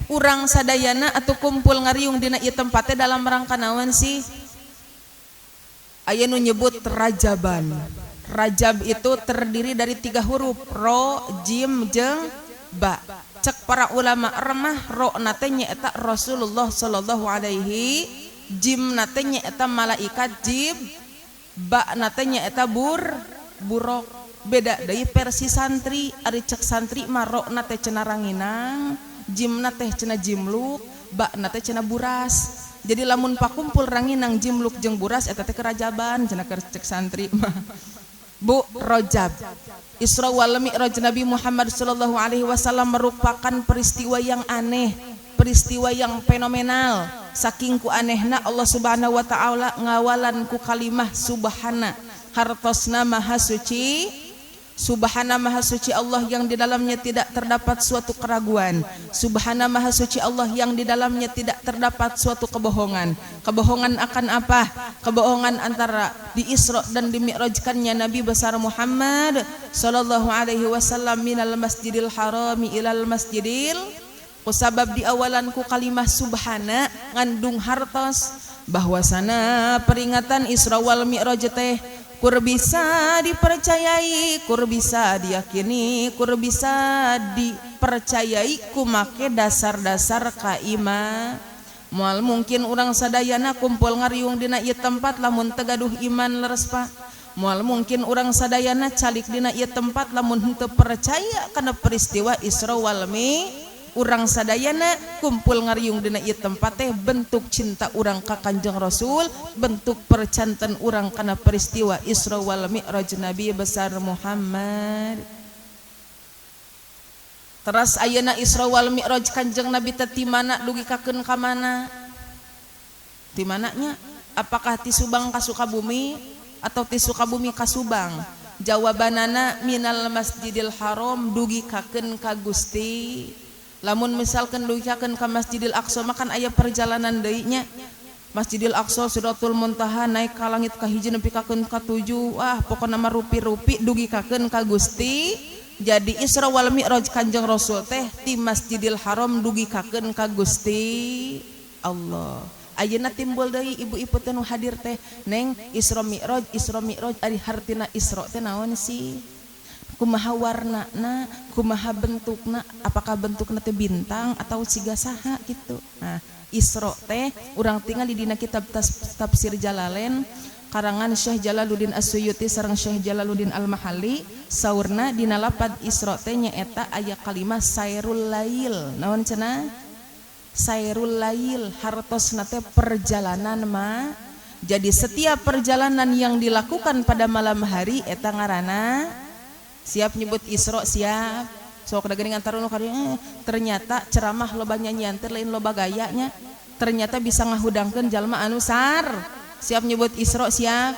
urang sadayana atau kumpul ngariung dina ieu tempat teh dalam rangka naon sih? Aya nu nyebut rajaban. Rajab itu terdiri dari 3 huruf, ro, jim, jeung ba. Cek para ulama remah, ro nate nyaeta Rasulullah sallallahu alaihi, jim nate nyaeta malaikat jib, ba nate nyaeta burok. Beda dari versi santri, ari cek santri mah ro nate cenah ranginang, jim nate cenah jimluk, ba nate cenah buras. Jadi lamun pakumpul ranginang jimluk jeung buras eta teh kerajaban cenah cek santri mah. Bu, Rajab. Isra wal Mi'raj Nabi Muhammad sallallahu alaihi wasallam merupakan peristiwa yang aneh, peristiwa yang fenomenal. Saking ku anehna Allah Subhanahu wa taala ngawalan ku kalimah subhana, hartosna maha suci. Subhana maha suci Allah yang di dalamnya tidak terdapat suatu keraguan. Subhana maha suci Allah yang di dalamnya tidak terdapat suatu kebohongan. Kebohongan akan apa? Kebohongan antara di Isra dan di Mi'rajkannya Nabi besar Muhammad sallallahu alaihi wasallam minal masjidil harami ilal masjidil. Kusabab di awalan ku kalimah subhana ngandung hartos bahwasana peringatan Isra wal Mi'raj teh kur bisa dipercayai, kur bisa diyakini, kur bisa dipercayai ku make dasar-dasar kaima. Moal mungkin urang sadayana kumpul ngariung dina ieu tempat lamun teu gaduh iman leres pa. Moal mungkin urang sadayana calik dina ieu tempat lamun henteu percaya kana peristiwa Isra wal Mi'raj. Urang sadayana kumpul ngariung dina ieu tempat teh bentuk cinta urang ka Kanjeng Rasul, bentuk percanten urang kana peristiwa Isra wal Mi'raj Nabi besar Muhammad. Teras ayeuna Isra wal Mi'raj Kanjeng Nabi teh ti mana dugikakeun ka mana? Ti mana nya? Apakah ti Subang ka Sukabumi atau ti Sukabumi ka Subang? Jawabanana minal Masjidil Haram dugikakeun ka Gusti. Lamun misalkan dugikakeun ka Masjidil Aqsa mah kan aya perjalanan deui nya. Masjidil Aqsa Sidratul Muntaha naik ka langit ka hiji nepi ka ketujuh. Wah, pokona mah rupi-rupi dugikakeun ka Gusti. Jadi Isra wal Mi'raj Kanjeng Rasul teh ti Masjidil Haram dugikakeun ka Gusti Allah. Ayeuna timbul deui ibu-ibu teh nu hadir teh, Neng, Isra Mi'raj ari hartina Isra teh naon sih? Kumaha warnana, kumaha bentukna, apakah bentukna teh bintang atau siga saha gitu. Nah, Isra teh urang tinggal di dina kitab tafsir Jalalain karangan Syekh Jalaluddin As-Suyuti sareng Syekh Jalaluddin Al-Mahalli saurna dina lapad Isra teh nyaeta aya kalimah sairul lail. Naon cenah? Sairul lail, hartosna teh perjalanan mah. Jadi setiap perjalanan yang dilakukan pada malam hari eta ngaranna siap nyebut Isra siap. Sok da geuning antaruna ternyata ceramah loba nyanyian teh lain loba gayanya. Ternyata bisa ngahudangkeun jalma anu sar. Siap nyebut Isra siap.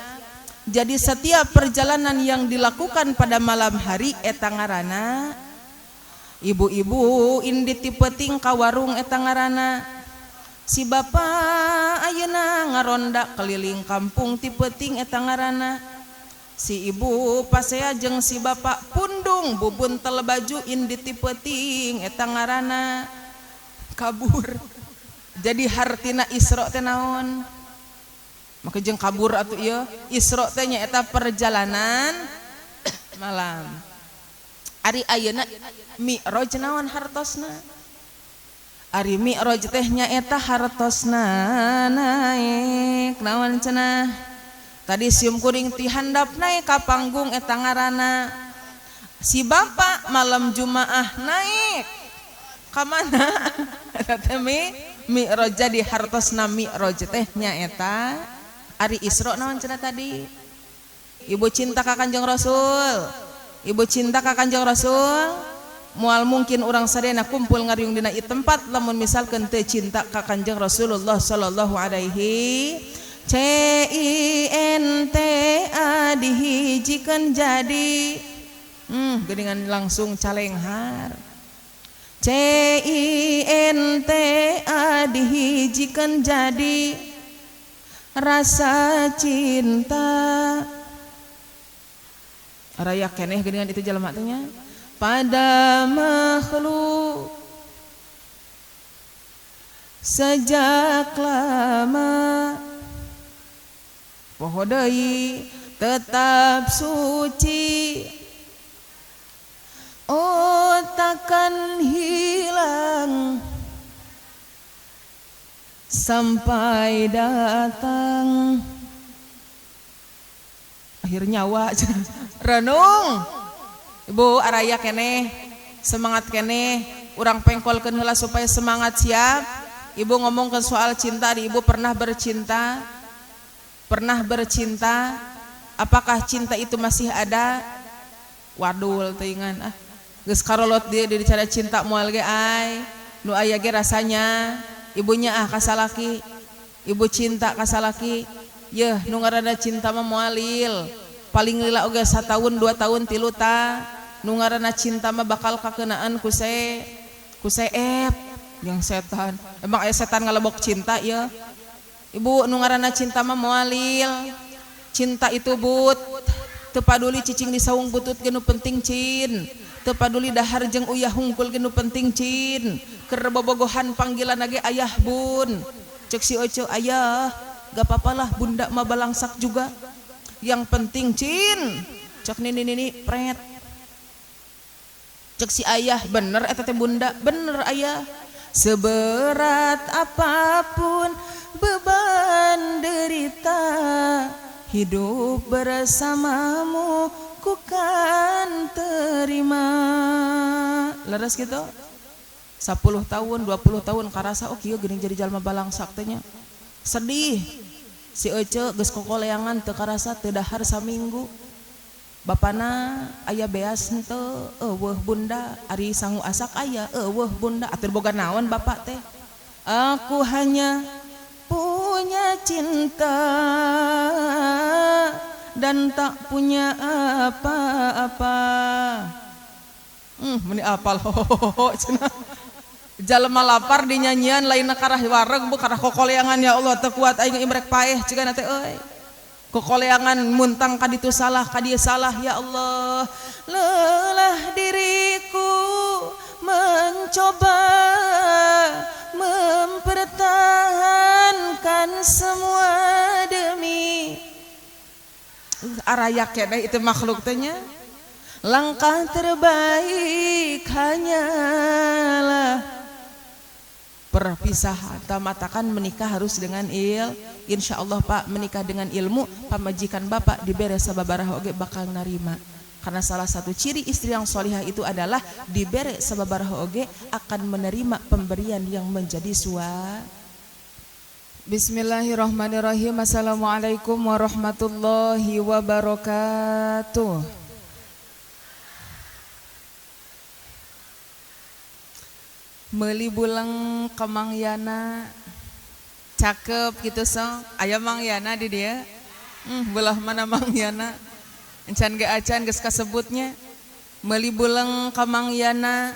Jadi setiap perjalanan yang dilakukan pada malam hari eta ngaranna ibu-ibu indi ti peuting ka warung eta ngaranna si bapa ayeuna ngaronda keliling kampung ti peuting eta ngaranna si ibu pasea jeung si bapak pundung bubun tel baju indi ti peuting eta ngaranna kabur. Jadi hartina Isra teh naon? Maka jeung kabur atuh ieu. Isra teh nyaeta perjalanan malam. Ari ayeuna Mi'raj naon hartosna? Ari Mi'raj teh nyaeta hartosna naik naon cenah? Tadi sium kuring ti handap naik ka panggung eta ngaranna si bapak malam Jumaah naik ka mana? Eta teh Mi'raj. Jadi hartosna Mi'raj teh nyaeta ari Isra naon cenah tadi? Ibu cinta ka Kanjeng Rasul. Ibu cinta ka Kanjeng Rasul. Moal mungkin urang sadayana kumpul ngariung dina ieu tempat lamun misalkeun teu cinta ka Kanjeng Rasulullah sallallahu alaihi CINTA dihijikeun jadi geuningan langsung calenghar. CINTA dihijikeun jadi rasa cinta. Raya keneh geuningan itu jelema teh nya pada makhluk sejak lama poho deui tetap suci, oh takkan hilang sampai datang akhir nyawa. Renung ibu araya keneh semangat keneh urang pengkolkeun heula supaya semangat siap. Ibu ngomongkeun soal cinta, ibu pernah bercinta? Pernah bercinta? Apakah cinta itu masih ada? Wadul teuingan geus karolot dia cara cinta moal ge ai nu aya ge rasanya ibunya ka salaki, ibu cinta ka salaki, yeuh nu ngaranna cinta mah moalil paling lila oge 1 tahun 2 tahun 3 ta. Nu ngaranna cinta mah bakal kakeunaan ku seep yang setan. Emang aya setan ngalebok cinta ya? Ibu nu ngaranna cinta mah moalil. Cinta itu but teu paduli cicing di saung butut ge nu penting cin, teu paduli dahar jeung uyah hungkul ge nu penting cin. Keur bobogohan panggilan ge ayah bun, cek si Oce ayah gak papalah bunda mah balangsak juga, yang penting cin cek nini pret. Cek si ayah bener eta teh bunda, bener ayah. Seberat apapun beban derita, hidup bersamamu ku kan terima. Leres gitu 10 tahun 20 tahun karasa oh kieu geuning jadi jalma balangsak teh nya. Sedih si Ece geus kokoleangan teu karasa teu dahar saminggu. Bapana aya beas henteu, eueuh bunda ari sangu asak aya, eueuh bunda atur boga naon bapak teh. Aku hanya punya cinta dan tak punya apa-apa. Meni apal ho cenah. Jalma lapar di nyanyian lainna karah wareg bu karah kokoleangan ya Allah teu kuat aing imrek paeh cigana teh euy. Kokoleangan muntang kaditu salah kadieu salah ya Allah. Lelah diriku mencoba mempertahankan semua demi araya keneh itu makhluk teh nya. Langkah terbaik hanyalah perpisahan. Tamatakan menikah harus dengan insya Allah Pak menikah dengan ilmu. Pamajikan Bapak dibere sababaraha oge bakal narima. Karena salah satu ciri istri yang solihah itu adalah dibere sababaraha oge akan menerima pemberian yang menjadi suami. Bismillahirrahmanirrahim. Assalamualaikum warahmatullahi wabarakatuh. Meuli bulang ka Mang Yana cakep gitu song. Aya Mang Yana di dia. Belah mana Mang Yana? Encan ge acan geus kasebutnya. Meuli bulang ka Mang Yana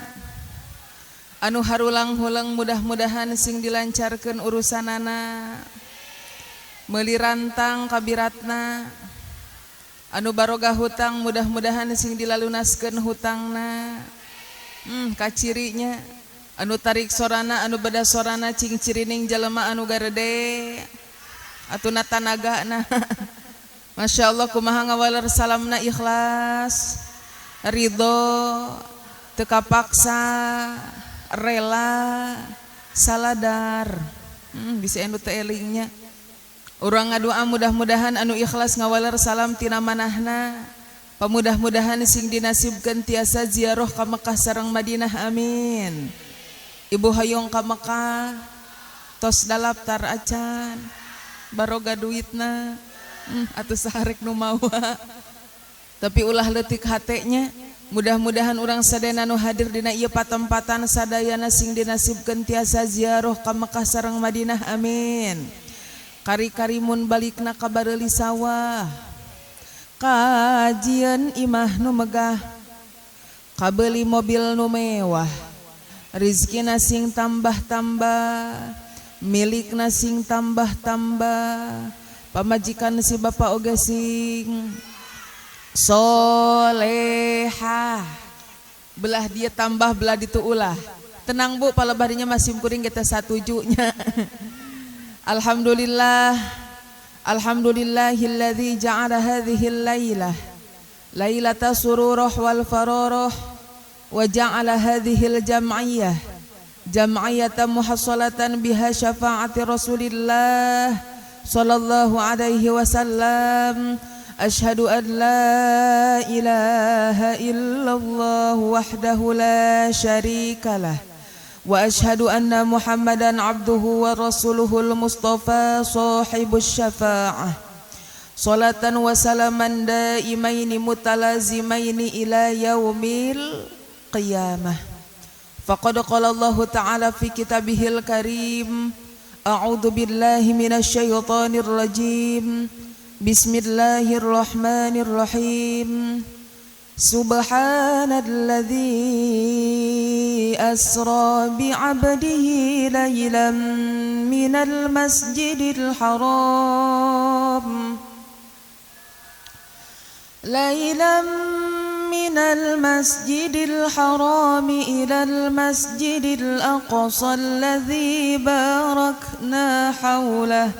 anu harulang-hulang mudah-mudahan sing dilancarkeun urusanana. Meuli rantang kabiratna anu barogah hutang mudah-mudahan sing dilalunaskeun hutangna. Kacirinya anu tarik sorana anu beda sorana cing cirining jelema anu garede atuna tanagana. Masya Allah kumaha ngawaler salamna ikhlas ridho teu kapaksa rela saladar. Bisa anu teu elingnya urang ngadua mudah-mudahan anu ikhlas ngawaler salam tina manahna. Pamudah-mudahan sing dinasibkeun tiasa ziarah ka Mekah sareng Madinah amin. Ibu hayong ka Mekah tos dalaptar acan baroga duitna atuh saharek nu mawa tapi ulah leutik hatenya. Mudah-mudahan urang sadayana nu hadir dina ieu patempatan sadayana sing dinasibkeun tiasa ziarah ka Mekah sareng Madinah amin. Kari-karimun balikna ka bareuli sawah kajian imah nu megah kabeuli mobil nu mewah. Rizki nasing tambah-tambah, milik nasing tambah-tambah, pamajikan si bapak oge sing solehah, belah dia tambah belah ditu ulah, Tenang Bu, palebarinya masih kuring kita satujunya. Alhamdulillah. Alhamdulillahilladzi ja'ala hadhil lailah lailata sururah wal fararah wa ja'ala hadhil jam'iyah jam'iyatan muhassalatan biha syafa'ati Rasulillah sallallahu alaihi wasallam. Asyhadu an la ilaha illallah wahdahu la syarikalah wa asyhadu anna Muhammadan abduhu wa rasuluhul mustafa sahibus syafa'ah salatan wa salaman daimaini mutalazimaini ila yaumil qiyamah. Faqad qala Allah ta'ala fi kitabihil karim a'udzu billahi minasy syaithanir rajim. Bismillahirrahmanirrahim. Subhanalladzi asra bi'abdihi laylan minal masjidil haram minal masjidil haram ilal masjidil aqsa alladzi barakna hawlah.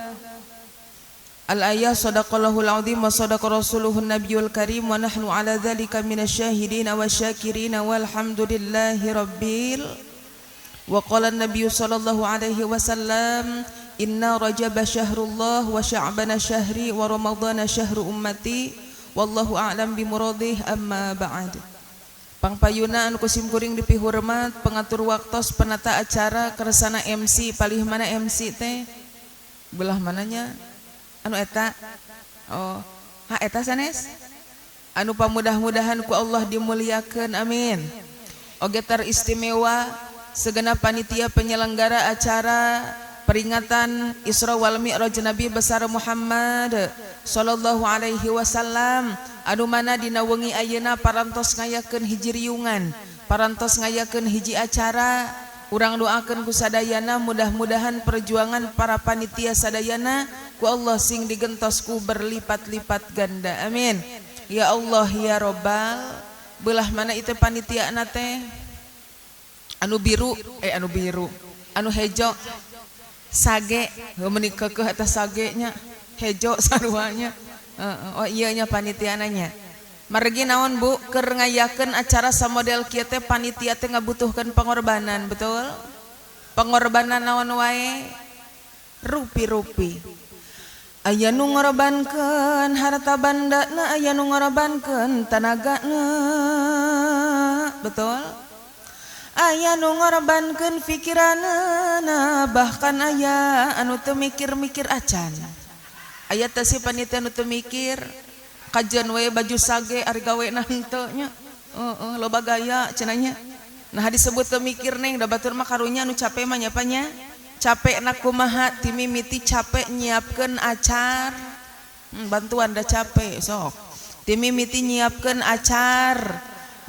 Al-ayah sadaqallahul azim wa sadaqa rasuluhun nabiyul karim wa nahnu ala dhalika minasyahidina wa syakirina walhamdulillahi rabbil. Wa qala an-nabiy sallallahu alaihi wasallam inna rajaba syahrullah wa sya'bana syahri wa ramadhana syahru ummati wallahu a'lam bimuradih amma ba'd. Pangpayuna anu kusim kuring dipihurmat pengatur waktos penata acara keresana MC palih mana MC teh belah mananya anu eta eta sanes anu pamudah-mudahan ku Allah dimuliakeun amin. Oge teristimewa segenap panitia penyelenggara acara peringatan Isra wal Mi'raj Nabi besar Muhammad sallallahu alaihi wasallam anu mana dina wengi ayeuna parantos ngayakeun hiji riungan, parantos ngayakeun hiji acara. Urang doakeun ku sadayana mudah-mudahan perjuangan para panitia sadayana ku Allah sing digentosku berlipat-lipat ganda amin ya Allah ya Rabbal. Belah mana itu panitia teh anu biru anu hejo sage menikah ke atas sage nya hejo saruanya oh iya nya panitia nanya margi naon Bu keur ngayakeun acara samodel kieu teh panitia teh ngabutuhkeun pengorbanan betul. Pengorbanan naon wae rupi-rupi. Aya nu ngorbankeun harta bandana, aya nu ngorbankeun tanagana. Betul? Aya nu ngorbankeun pikiranna, bahkan aya anu teu mikir-mikir acan. Aya teh si panitia anu teu mikir kajian we baju sage ari gawena henteu nya. Loba gaya cenanya. Nah disebut teu mikir neng da batur mah karunya anu capek mah nyapanya? Capek na kumaha ti mimiti capek nyiapkeun acar. Bantuan da capek sok. Ti mimiti nyiapkeun acar,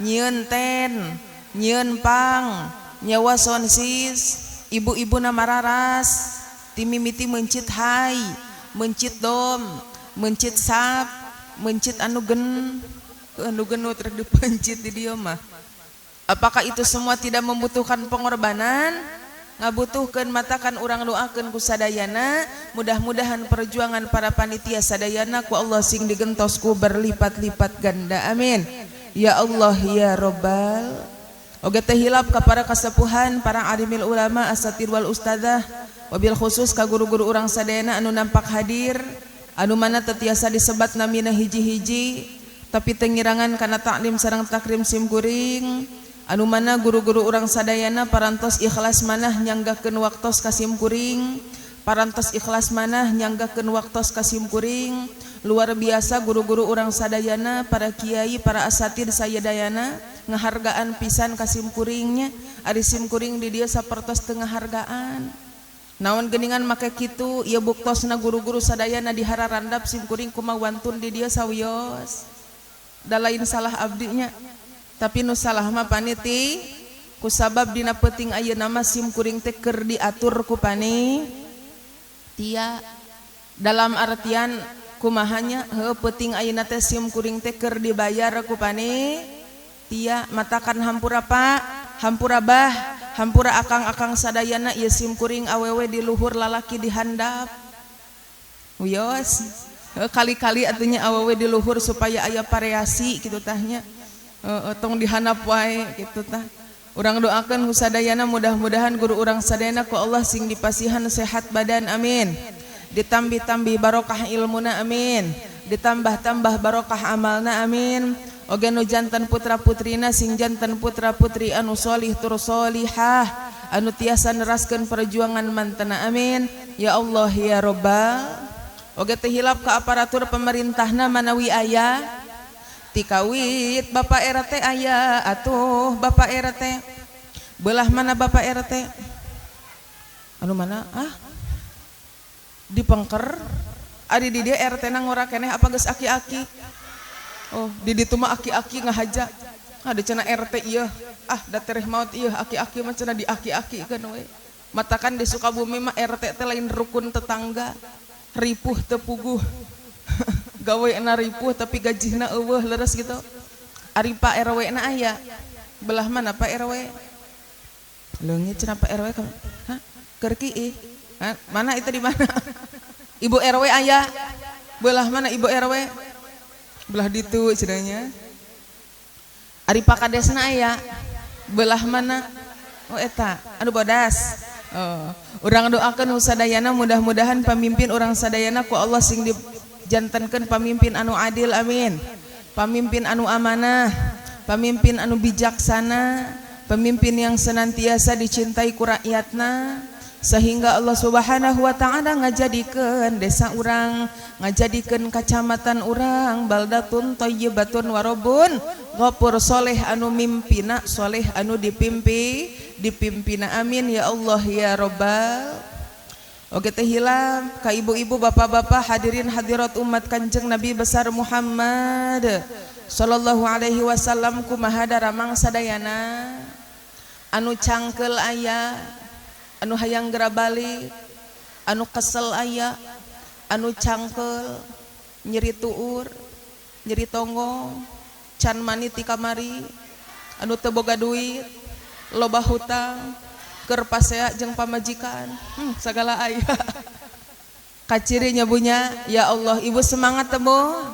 nyieun ten, nyieun pang, nyawa sonsis, ibu-ibuna mararas, ti mimiti mencit hai, mencit dom, mencit sap, mencit anu genut rek dipencit di dieu mah. Apakah itu semua tidak membutuhkan pengorbanan? Ngabutuhkeun matakan urang doakeun ku sadayana mudah-mudahan perjuangan para panitia sadayana ku Allah sing digentosku berlipat-lipat ganda amin ya Allah ya Rabbal. Oge teh hilap ka para kasepuhan para alimil ulama asatir wal ustadzah wabil khusus ka guru-guru urang sadayana anu nampak hadir anu mana tetiasa disebat namina hiji-hiji tapi tengirangan kana taklim sareng takrim sim kuring anu mana guru-guru urang sadayana parantos ikhlas manah nyanggakeun waktos kasim kuring, parantos ikhlas manah nyanggakeun waktos kasim kuring. Luar biasa guru-guru urang sadayana, para kiai, para asatid sayadayana ngahargaan pisan kasim kuringnya. Ari sim kuring di dieu sapertos teu ngahargaan. Naon geuningan make kitu ieu buktosna guru-guru sadayana dihararandap sim kuring kumaha wantun di dieu sawios. Da lain salah abdinya. Tapi nu salah mah paniti kusabab dina peuting ayeuna mah sim kuring teh keur diatur ku panitia dalam artian kumahanya peuting ayeuna teh sim kuring teh keur dibayar ku panitia matakan hampura Pak hampura Bah hampura akang-akang sadayana ieu simkuring awewe di luhur lalaki di handap. Wios kali-kali atunya awewe di luhur supaya aya variasi kitu tahnya. Tong dihandap wae kitu tah. Urang doakeun sadayana mudah-mudahan guru urang sadayana ku Allah sing dipasihan sehat badan amin. Ditambih-tambih barokah ilmuna amin. Ditambah-tambah barokah amalna amin. Oge nu janten putra-putrina sing janten putra-putri anu sholih tur sholihah anu tiasa neraskeun perjuangan mantena amin. Ya Allah ya Rabbal. Oge teh hilap ka aparatur pemerintahna manawi aya tikawit Bapak RT aya atuh Bapak RT belah mana Bapak RT anu mana di Pengker ari di dia RT na ngora keneh apa geus aki-aki oh di ditu mah aki-aki ngahaja ada cenah RT ieu da tereh maot ieu aki-aki mah cenah di aki-akikeun we matakan di Sukabumi mah RT teh lain rukun tetangga ripuh teu puguh gawe na ripuh tapi gajihna eueuh leres gitu. Ari Pak RW na aya. Belah mana Pak RW? Leungit cenah Pak RW kan. Hah? Keur kieu. Mana itu di mana? Ibu RW aya. Belah mana Ibu RW? Belah ditu cenanya. Ari Pak Kadesna aya. Belah mana? Oh eta, anu bodas. Urang doakeun sadayana mudah-mudahan pamimpin urang sadayana ku Allah sing di jantenkeun pamimpin anu adil amin, pamimpin anu amanah, pamimpin anu bijaksana, pemimpin yang senantiasa dicintai ku rakyatna sehingga Allah Subhanahu wa taala ngajadikeun desa urang, ngajadikeun kacamatan urang baldatun thayyibatun warabun ghafur soleh anu mimpina soleh anu dipimpina amin ya Allah ya Rabbal. Oke teh hilang ka ibu-ibu bapak-bapak hadirin hadirat umat Kanjeng Nabi besar Muhammad sallallahu alaihi wasallam kumaha daramang sadayana anu cangkel aya anu hayang geura balik anu kesel aya anu cangkel nyeri tuur nyeri tonggong can mani ti kamari anu teu boga duit loba hutang keur pasea jeung pamajikan sagala aya kaciri nyabunya ya Allah ibu semangat temu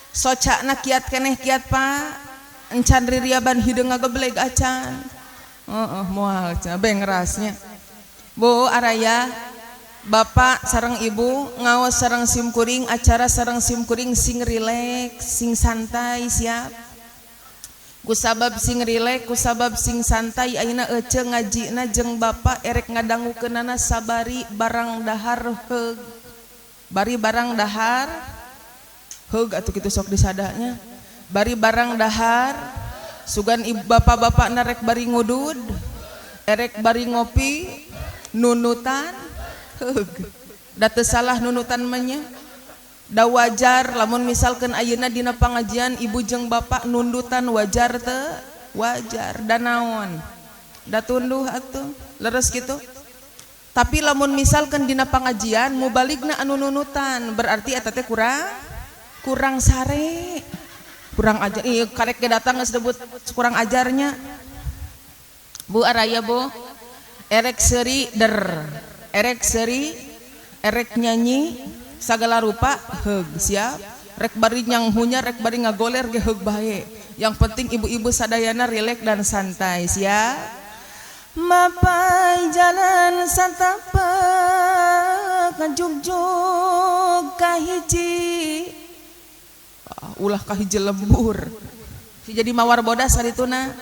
socakna kiat keneh kiat Pak encan ririaban hideung ngagebleg acan moal cenah bengrasnya Bu araya Bapak sareng Ibu ngaos sareng simkuring acara sareng simkuring sing rileks sing santai siap kusabab sing rilek kusabab sing santai ayeuna ece ngajina jeung Bapak erek ngadangukeunana sabari barang dahar heug bari barang dahar heug atuh kitu sok disadanya bari barang dahar sugan ibu bapak-bapakna rek bari ngudud erek bari ngopi nunutan heug da teu salah nunutan mah nya da wajar lamun misalkan ayeuna dina pangajian ibu jeung bapak nundutan wajar teu wajar da naon da tunduh atuh leres kitu tapi lamun misalkan dina pangajian mubaligna anu nunutan berarti eta teh kurang sare kurang ajar ieu karek ge datang geus disebut kurang ajarnya Bu araya Bu erek seuri erek seuri erek nyanyi sagala rupa heug siap rek bari nyanghunya rek bari ngagoler ge heug bae yang penting ibu-ibu sadayana rileks dan santai siap mapai jalan satapak kajugjug kahiji ulah kahiji lembur jadi mawar bodas sarituna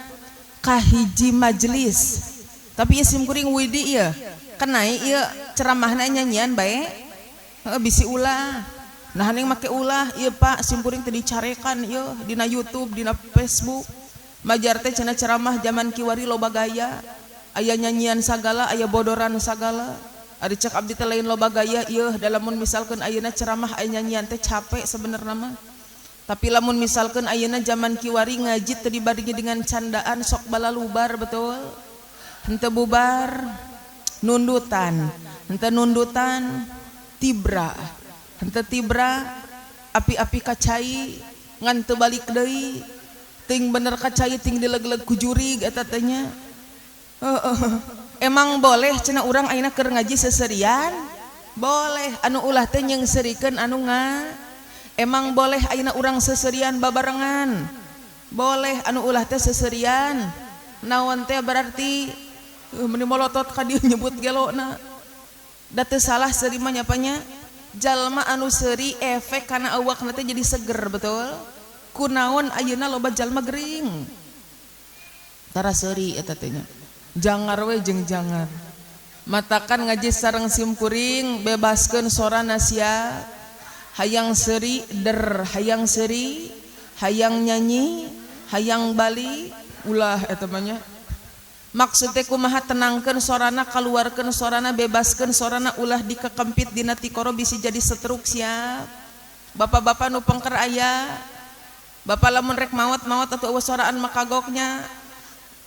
kahiji majelis tapi isim kuring widi ieu kenai ieu ceramahna nyanyian bae bisi ulah nah ning make ulah ieu Pak simkuring teu dicarekan ieu dina YouTube dina Facebook majar teh cenah ceramah zaman kiwari loba gaya aya nyanyian sagala aya bodoran sagala ari cek abdi teh lain loba gaya ieu da lamun misalkeun ayeuna ceramah aya nyanyian teh capek sebenarnya mah tapi lamun misalkeun ayeuna zaman kiwari ngaji teu dibarengi dengan candaan sok balalubar betul henteu bubar nundutan henteu nundutan tibra henteu tibra api-api kacai ngan teu balik deui ting bener kacai ting dileg-leg ku jurig eta teh nya Emang boleh cenah urang ayeuna keur ngaji seserian? Boleh. Anu ulah teh nyeungserikeun anu emang boleh ayeuna urang seserian babarengan? Boleh. Anu ulah teh seserian naon teh berarti meni molotot ka dieu nyebut gelona da teu salah seuri mah nyapanya jalma anu seuri efek kana awakna teh jadi seger betul. Kunaon ayeuna loba jalma gering tara seuri eta teh nya jangar we jeung jangar matakan ngaji sareng simkuring bebaskeun sorana sia hayang seuri hayang seuri hayang nyanyi hayang bali ulah eta mah nya maksud teh kumaha tenangkeun sorana kaluarkeun sorana bebaskeun sorana ulah dikekempit dina tikoro bisi jadi setruk siap. Bapak-bapak nu pengker aya bapak lamun rek maot atuh eueuh soraan makagoknya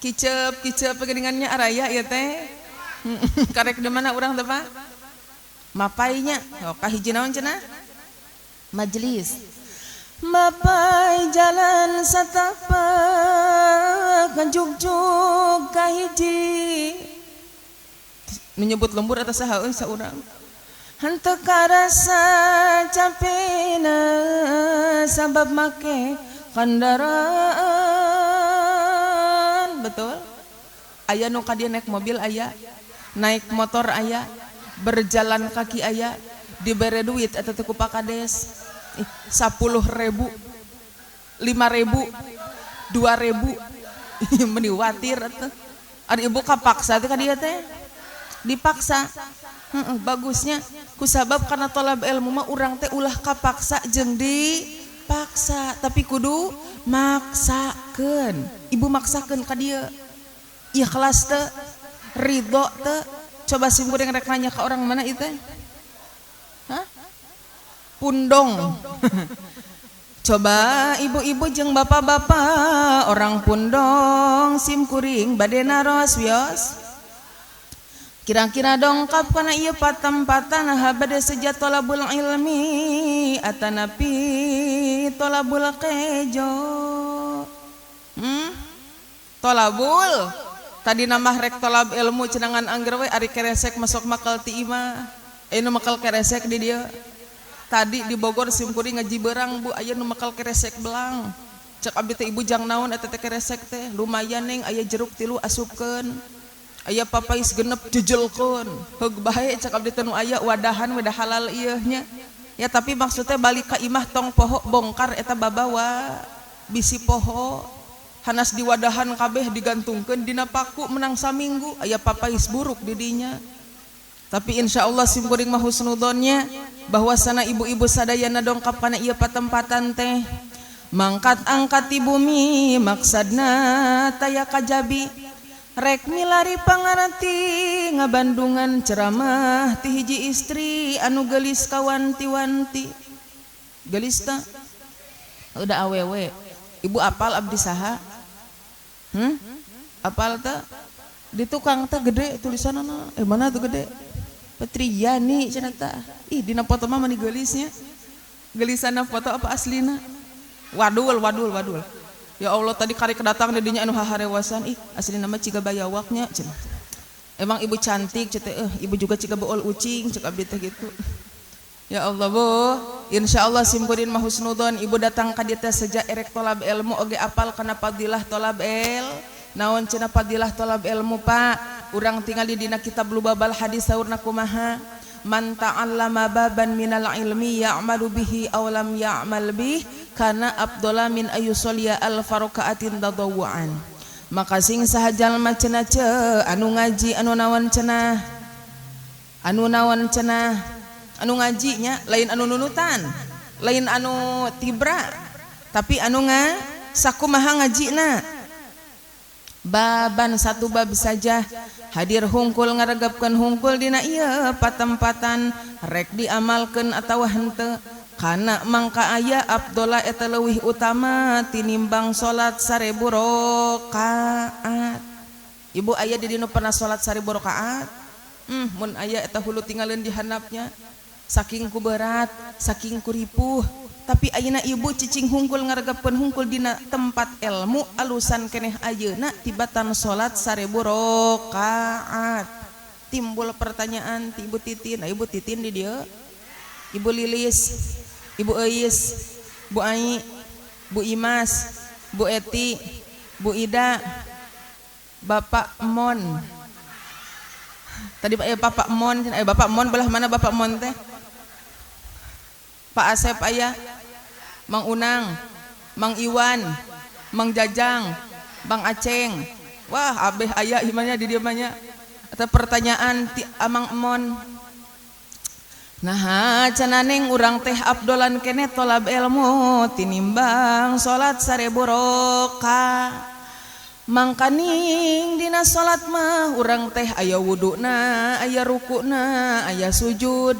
kicep pegeningannya araya ieu teh karek di mana urang teh Pak mapainya kahiji naon cenah majelis mapai jalan satapak jugjug kahiji menyebut lembur atas saha euy saurang henteu karasa capena sabab make kendaraan betul aya nu ka dieu naik mobil aya naik motor aya berjalan kaki aya dibere duit eta teh ku Pak Kades 10.000 5.000 2.000 meni watir atuh ari ibu kapaksa teh ka dieu teh dipaksa bagusnya kusabab karena tolab ilmu mah urang teh ulah kapaksa jeung dipaksa tapi kudu maksakeun ibu maksakeun ka dieu ikhlas teh ridho teh coba simkuring rek nanya ka orang mana ieu teh pundong coba ibu-ibu jeung bapak-bapak orang pundong simkuring bade naros wios kira-kira dongkap kana ieu patem-patan habade sejat tolabul ilmi atanapi tolabul kejo tolabul tadi nama rek tolab ilmu cenangan angger we ari keresek masuk makal ti imah anu makal keresek di dieu tadi di Bogor simkuring ngaji berang bu aya nu makal keresek belang cek abdi teh ibu jang naon eta teh keresek teh lumayan ning aya jeruk 3 asupkeun aya papais genep jejelkeun heug bae cek abdi teh nu aya wadahan wadah halal ieu nya ya tapi maksudnya balik ka imah tong poho bongkar eta babawa bisi poho hanas di wadahan kabeh digantungkeun dina paku menang saminggu aya papais buruk di dinya tapi insyaallah simkuring mah husnudonnya bahwasana ibu-ibu sadayana dongkap kana ieu patempatan teh mangkat angkat di bumi maksadna taya kajabi rek milari pangarti ngabandungan ceramah ti hiji istri anu gelis kawanti-wanti gelis ta udah awewe ibu apal abdi saha apal ta di tukang ta gede tulisanana mana tuh gede Petriyani cenah ta ih dina foto mah mani gelisnya gelisana foto apa aslina wadul ya Allah tadi kari kedatang di dinya anu haharewasan ih aslina mah ciga bayawaknya cenah emang ibu cantik cenah ibu juga ciga beol ucing cek abdi teh gitu ya Allah bu insyaallah simkurin mah husnudon ibu datang ka dieu teh sejak erek tolab ilmu oge apal kana fadilah tolab naon cenah fadilah tolab ilmu Pak urang tingali dina kitab Lubabal hadis saurna kumaha man ta'allama baban minal ilmi ya'malu bihi aw lam ya'mal bih kana afdala min ayyusalliya al-farqaatin tadawwuan maka sing saha jalma cenah anu ngaji anu naon cenah anu ngaji nya lain anu nunutan lain anu tibra tapi anu sakumaha ngajina baban satu bab saja hadir hungkul ngaregapkeun hungkul dina ieu patempatan rek diamalkeun atawa henteu kana mangka aya afdola eta leuwih utama tinimbang salat 1000 rakaat ibu aya di dinu pernah salat 1000 rakaat mun aya eta hulu tinggalin di handapnya saking ku berat, saking ku ripuh, tapi ayeuna ibu cicing hungkul ngaragapeun hungkul dina tempat ilmu alusan keneh ayeuna tibatan salat 1000 rakaat. Timbul pertanyaan ti Ibu Titin, Ibu Titin di dieu, Ibu Lilis, Ibu Eis, Bu Ai, Bu Imas, Bu Eti, Bu Ida, Bapak Mon. Tadi Bapak Mon, Bapak Mon belah mana Bapak Mon teh? Pak Asep aya, Mang Unang, Mang Iwan, Mang Jajang, Bang Aceng. Wah, abeh aya gimana di dieu mah nya. Eta pertanyaan ti Amang Mon. Nah, cananeng urang teh abdolan kene tolab ilmu tinimbang salat 1000 rakaat. Mangkaning dina salat mah urang teh aya wuduna, aya rukuna, aya sujud.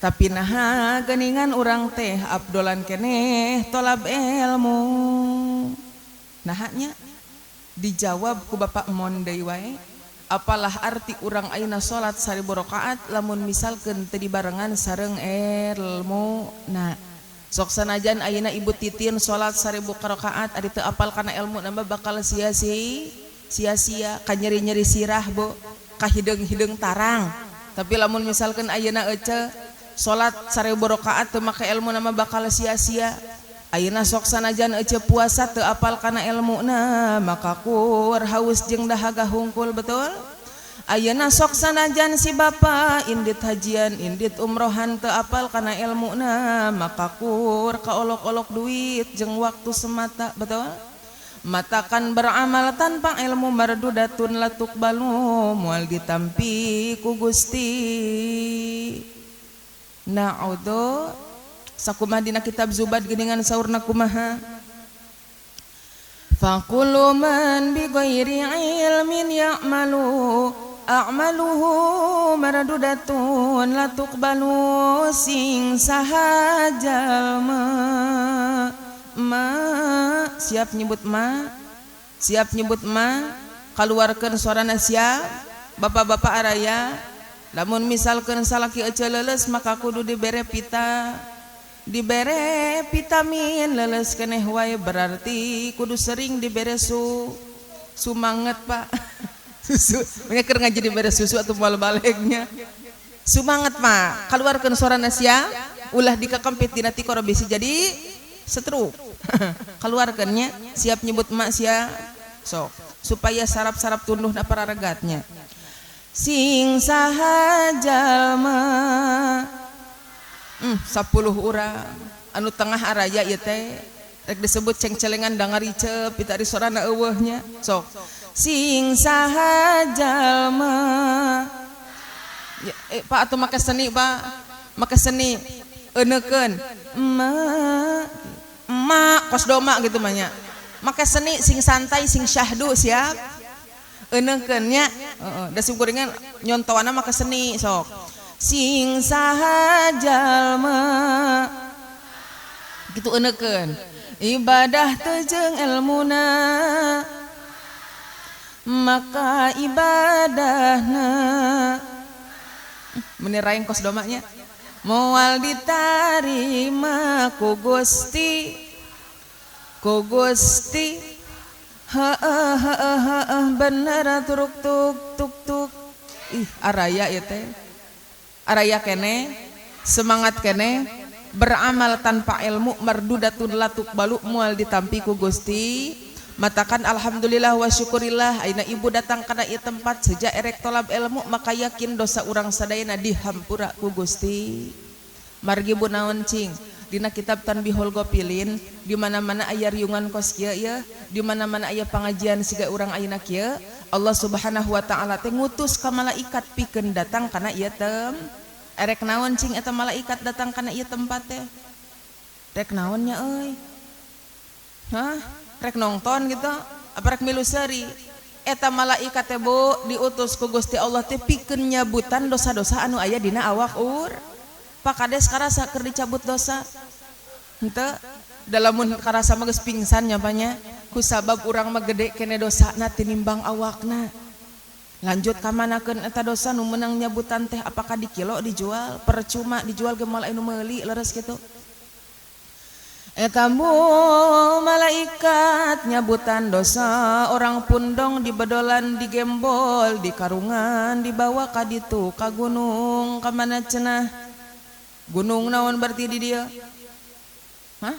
Tapi nah geuningan urang teh abdolan keneh tolab ilmu. Nah nya dijawab ku Bapak Mon deui wae. Apalah arti urang ayeuna salat 1000 rakaat lamun misalkeun teu dibarengan sareng ilmu. Nah, sok sanajan ayeuna Ibu Titin salat 1000 rakaat ari teu apal kana ilmu nambah bakal sia-sia ka nyeri-nyeri sirah Bu, ka hideung-hideung tarang. Tapi lamun misalkeun ayeuna ece salat 1000 rakaat teu make ilmu nambah bakal sia-sia. Ayeuna sok sanajan ece puasa teu apal kana ilmuna maka kur haus jeung dahaga hungkul betul. Ayeuna sok sanajan si bapa indit hajian indit umrohan teu apal kana ilmuna maka kur kaolok-olok duit jeung waktu semata betul. Matakan beramal tanpa ilmu mardudatun latuk balu moal ditampi ku Gusti. Na'udzu sakumaha dina kitab Zubad geuningan saurna kumaha. Faqulu man bi ghairi ilmin ya'malu a'maluhu mardudatun la tuqbalu sing saha ma siap nyebut ma kaluarkeun suarana siap bapak-bapak araya. Lamun misalkeun salaki ece leuleus maka kudu dibere vitamin leles keneh wae berarti kudu sering dibere sumanget Pak. Susu nya keur ngaji dibere susu atuh moal balegnya sumanget Pak kaluarkeun sorana sia ulah dikakempit dina ti koro bisi jadi setruk. Kaluarkeun nya siap nyebut mak sia sok supaya sarap-sarap tunduhna pararegatnya. Sing saha jalma 10 urang anu tengah araya ieu teh rek disebut cengcelengan dangaricep pita ari sorana eueuhnya sok sing saha jalma ya, Pak atuh make seni Pak make seni eunekeun emak kos doma gitu mah nya make seni sing santai sing syahdu siap eunekeun nya da singkuringan nyontoana make seni sok sing saha jalma gitu eunekeun ibadah teu jeung ilmuna maka ibadahna meni raeng kos domanya moal ditarima ku Gusti bener turuk tuk ih araya ieu teh araya kene semangat kene beramal tanpa ilmu mardudatun latuk balu mual ditampi ku Gusti. Matakan alhamdulillah wa syukurillah ayeuna ibu datang kana ieu tempat sejak erek tolab ilmu maka yakin dosa urang sadayana dihampura ku Gusti. Margi bu naon cing dina kitab Tanbihul Ghafilin di mana-mana aya riungan kos kieu ya di mana-mana aya pangajian siga urang ayeuna kieu Allah Subhanahu wa taala teh ngutus ka malaikat pikeun datang kana ieu erek naon cing eta malaikat datang kana ieu tempat teh rek naonnya euy hah rek nongton gitu apa rek milu seuri eta malaikat teh Bu diutus ku Gusti Allah teh pikeun nyabutan dosa-dosa anu aya dina awak Pak kades karasa keur dicabut dosa henteu dalamun karasa mah geus pingsan nya banyak ku sabab urang mah gede kene dosana tinimbang awakna Lanjut kamanakeun eta dosa nu meunang nyabutan teh apakah di kilo dijual percuma dijual ge moal anu meuli leres kitu. Eta malaikat nyabutan dosa orang pundong dibedolan digembol di karungan dibawa ka ditu ka gunung ka mana cenah gunung naon berarti di dia hah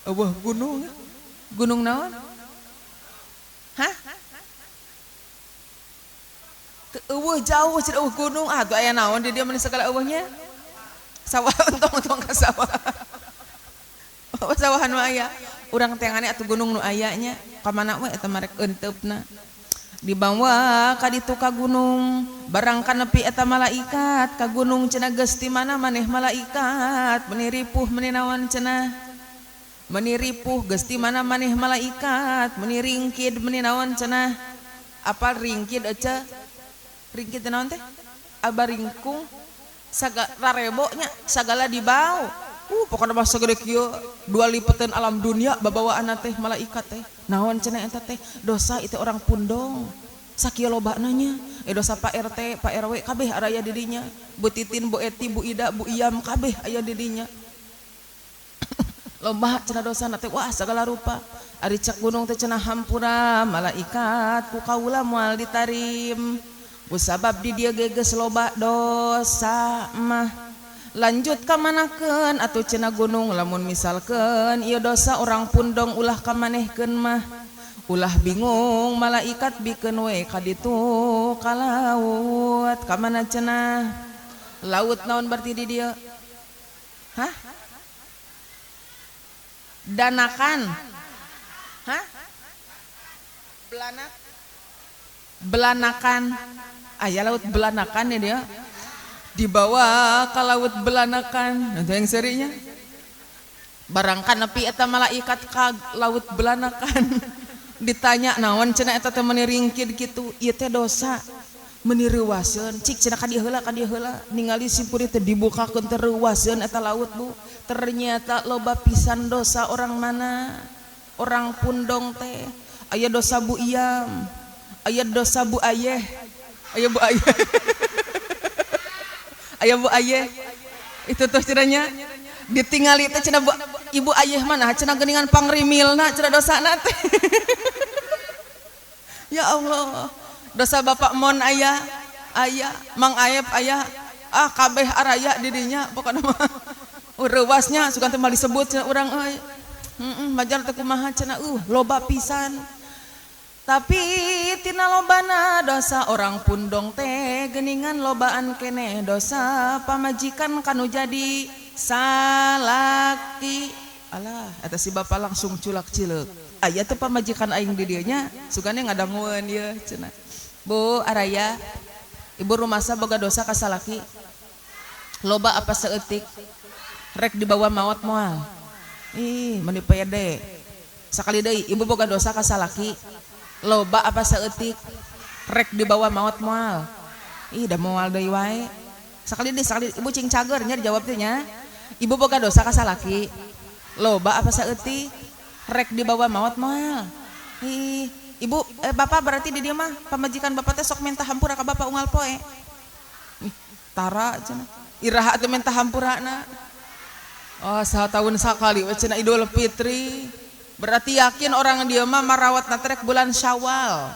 eueuh gunung naon hah eueuh jauh cenah gunung tuh aya naon di dia meni segala eueuhnya sawah entong-entong ka sawah sawahan nu aya urang tengane atuh gunung nu ayanya ka mana we eta marek enteupna dibawa ka ditu ka gunung barang kanepi eta malaikat ka gunung cenah geus ti mana maneh malaikat meuni ripuh meuni naon cenah meuni ripuh geus ti mana maneh malaikat meuni ringkid meuni naon cenah apal ringkid aja ringkid teh naon teh aba ringkung rarebo nya sagala dibau pokoknya mah segede kieu dua lipetan alam dunia babawaan teh malaikat teh naon cenah eta teh dosa itu orang pundong sakieu lobana nya dosa Pak RT Pak RW kabeh aya di dinya Bu Titin Bu Eti Bu Ida Bu Iyam kabeh aya di dinya loba cenah dosa teh wah segala rupa ari cek gunung teh cenah hampura malaikat ku kaula moal ditarim kusabab di dieu geus loba dosa mah. Lanjut kamanakeun atuh cenah gunung lamun misalkeun ieu dosa orang pundong ulah kamanehkeun mah ulah bingung malaikat bikeun we ka ditu ka laut ka mana cenah laut naon berarti di dieu hah danakan hah belanakan aya laut belanakan ya dia dibawa ke laut belanakan nanti yang serinya barang kanepi eta malaikat ka laut belanakan ditanya naon cenah eta teh meuni ringkid kitu ieu teh dosa meuni reuwaseun cik cenah ka dieu heula ningali simpuri teh dibukakeun teh reuwaseun eta laut Bu ternyata loba pisan dosa orang mana orang pundong teh aya dosa Bu Iyam aya dosa Bu Ayeh aya Bu Ayeh aya Bu Ayeh itu tuh cenanya ditingali teh cenah Ibu Ayeh mana cenah geuningan pangrimilna cenah dosana teh ya Allah dosa Bapak Mon aya Mang Ayep aya kabeh araya di dinya pokona mah reuwasnya sugan teh mal disebut cenah urang euy majar teh kumaha cenah loba pisan. Tapi tina lobana dosa orang pundong teh geuningan lobaan keneh dosa pamajikan kanu jadi salaki alah eta si bapa langsung culak cileuk aya teh pamajikan aing di dieu nya sugane ngadangueun ieu cenah Bu araya ibu rumasa boga dosa ka salaki loba apa saeutik rek dibawa maot moal meuni pede sakali deui ibu boga dosa ka salaki loba apa saeutik rek dibawa maot moal da moal deui wae sakali ibu cing cager nya dijawab teh nya ibu boga dosa ka salaki loba apa saeutik rek dibawa maot moal ibu bapak berarti di dieu mah pamajikan bapak teh sok minta hampura ka bapak unggal poe tara cenah iraha teh minta hampurana satahun sakali we cenah Idul Fitri berarti yakin orang dia mah marawat natrek bulan Syawal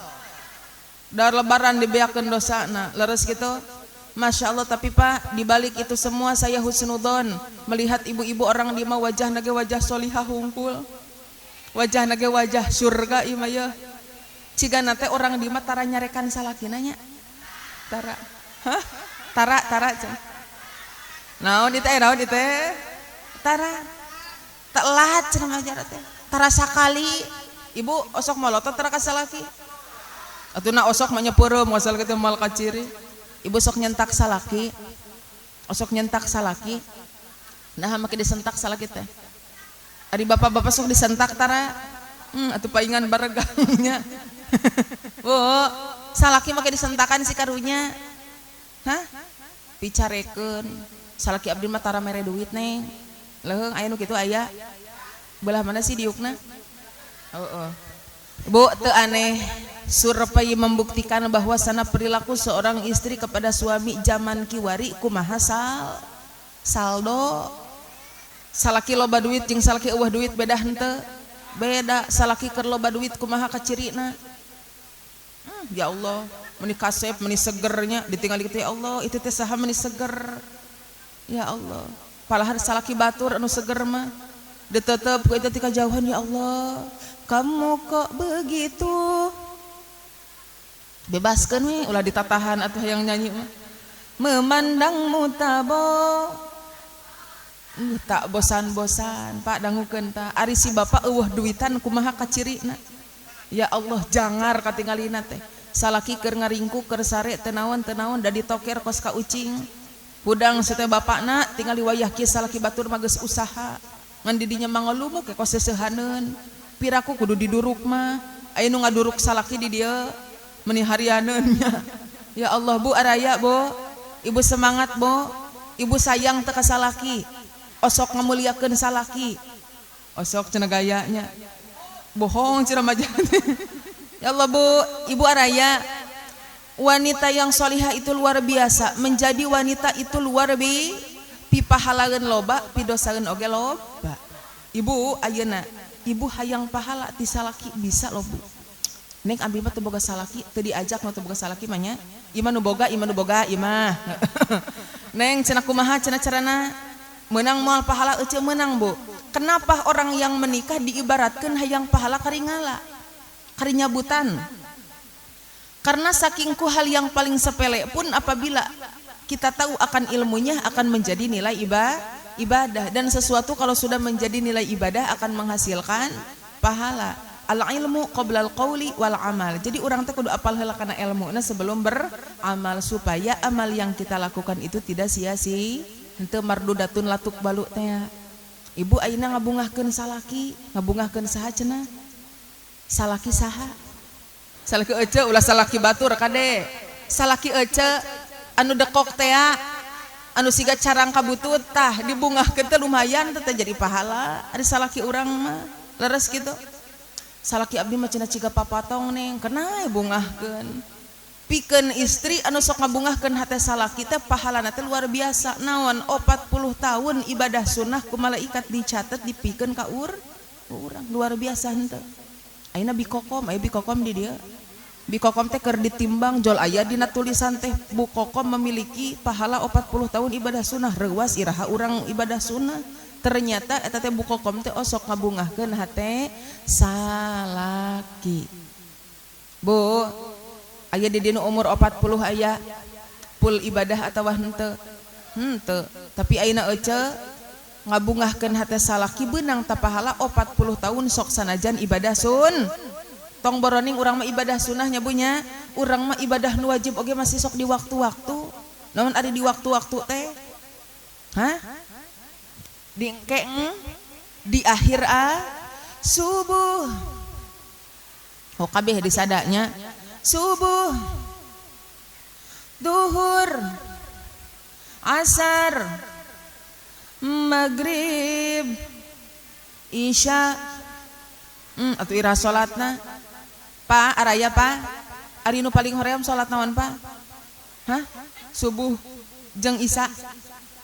dar lebaran dibeakeun dosana leres gitu Masya Allah. Tapi Pak dibalik itu semua saya husnudon melihat ibu-ibu orang dia mah wajah nage wajah solihah hungkul wajah nage wajah surga ieu mah ya cigana teh orang di mah tara nyarekan salakina nya tara tara naon di teh tara tak lahat cenah majar teh tara sakali ibu osok malotot tara ka salaki atuna osok mah nyepeureum asal kitu mal kaciri ibu sok nyentak salaki osok nyentak salaki nah make disentak salaki teh ari bapak-bapak sok disentak tara atuh paingan baregangnya Bu salaki make disentakan si karunya picarekeun salaki abdi mah tara mere duit neng leheung aya nu kitu aya belah mana sih diukna Bu teu aneh surpai membuktikan bahwa sana perilaku seorang istri kepada suami zaman kiwari kumaha saldo. Salaki loba duit jeung salaki eueuh duit beda henteu? Beda. Salaki keur loba duit kumaha kacirina? Ya Allah, meni kasep meni segernya ditinggali kitu ya Allah, itu teh saha meni seger. Ya Allah, palahar salaki batur anu seger mah ditetep ku eta ti kajauhan. Ya Allah, kamu kok begitu? Bebaskeun we, ulah ditatahan atuh yang nyanyi mah. Memandangmu tabo tak bosan-bosan. Pak dangukeun tah ari si bapak eueuh duitan kumaha kacirina? Ya Allah, jangar katinggalina teh. Salaki keur ngaringkuk keur sare teu naon da ditoker kos ka ucing. Hudang seteh bapakna tinggal wayah kieu salaki batur mah geus usaha. Ngan di dinya mangolumuk ke kos seusehaneun. Piraku kudu diduruk mah. Aya nu ngaduruk salaki di dieu meuni harianeunnya. Ya Allah, Bu araya, Bu. Ibu semangat, Bu. Ibu sayang teu ka salaki. Osok ngamuliakeun salaki. Osok cenah gayanya. Bohong cenah mah. Ya Allah, Bu, Ibu araya, wanita yang solihah itu luar biasa. Menjadi wanita itu luar biasa. Pipahalaeun loba, pidosaeun oge loba. Ibu ayeuna, ibu hayang pahala ti salaki bisa loh, Bu. Neng abi mah teu boga salaki, teu diajak nu teu boga salaki mah nya. Imah nu boga imah. Neng cenah kumaha cenah carana? Menang moal pahala euceu menang, Bu. Kenapa orang yang menikah diibaratkeun hayang pahala karingala? Karinyabutan. Karena saking ku hal yang paling sepele pun apabila kita tahu akan ilmunya akan menjadi nilai ibadah, dan sesuatu kalau sudah menjadi nilai ibadah akan menghasilkan pahala. Al ilmu qabla al qauli wal amal. Jadi orang teh kudu apal heula kana ilmuna sebelum beramal supaya amal yang kita lakukan itu tidak sia-sia. Henteu mardudatun latuk balu teh. Ibu ayeuna ngabungahkeun salaki, ngabungahkeun saha cenah? Salaki saha? Salaki ece ulah salaki batur kade. Salaki ece anu dekok teh anu siga carang kabutut tah dibungahkeun teh lumayan teh jadi pahala. Ari salaki urang mah leres kitu. Salaki abdi mah cenah ciga papatong neng, kenai bungahkeun. Pikeun istri anu sok ngabungahkeun hate salaki teh pahalana teh luar biasa. Naon 40 tahun ibadah sunnah ku malaikat dicatet dipikeun ka urang luar biasa henteu. Ayeuna bikokom, aya bikokom di dieu. Bikokom teh keur ditimbang jol aya dina tulisan teh Bu Kokom memiliki pahala 40 tahun ibadah sunnah. Reuas iraha urang ibadah sunnah. Ternyata eta teh Bu Kokom teh osok ngabungahkeun hate salaki. Bu, aya di dina umur 40 aya full ibadah atawa henteu? Henteu. Tapi ayeuna ece ngabungahkeun hate salaki beunang tah pahala 40 tahun sok sanajan ibadah sun. Tong boroning urang mah ibadah sunnahnya bunya, urang mah ibadah nu wajib oge masih sok di waktu-waktu. Namun ada di waktu-waktu teh? Hah? Di akhir subuh. Oh kabeh disadanya. Subuh, duhur, asar, maghrib, isya. Atuh ira salatna. Pak araya Pak, ari nu paling hoream salat naon Pak? Hah? Subuh jeung isya,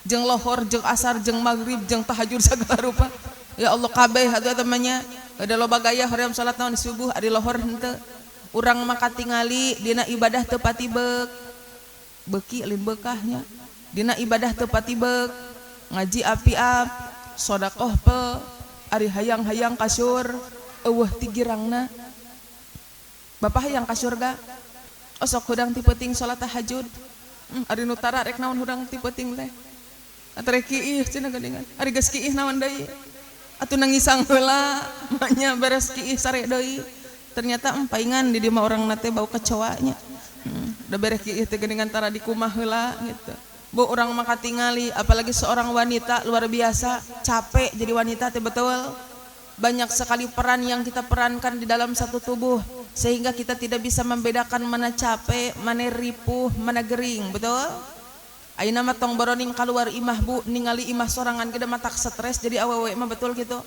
jeung lohor, jeung asar, jeung maghrib, jeung tahajud sagala rupa. Ya Allah kabeh atuh temannya. Ada loba gaya hoream salat naon subuh, ari lohor henteu. Urang mah katingali dina ibadah teu pati beuki lin bekahnya. Dina ibadah teu pati beuk, ngaji api-ap, sedekah pe, ari hayang-hayang kasur, eueuh ti girangna. Bapak hayang ka surga, osok hudang ti peuting salat tahajud. Ari nu tara rek naon hudang ti peuting teh? Atuh rek kiih cenah geuningan. Ari geus kiih naon deui? Atuh nangisang heula, mahnya beres kiih sare deui. Ternyata paingan di dieu mah urangna teh bau kecoanya. Da beres kiih teh geuningan tara di kumah heula gitu. Bu urang mah katingali, apalagi seorang wanita luar biasa, capek jadi wanita teh betul. Banyak sekali peran yang kita perankan di dalam satu tubuh, sehingga kita tidak bisa membedakan mana capek, mana ripuh, mana gering, betul? Ayeuna mah tong boroning kaluar imah Bu, ningali imah sorangan gede matak stres jadi awewe mah betul gitu.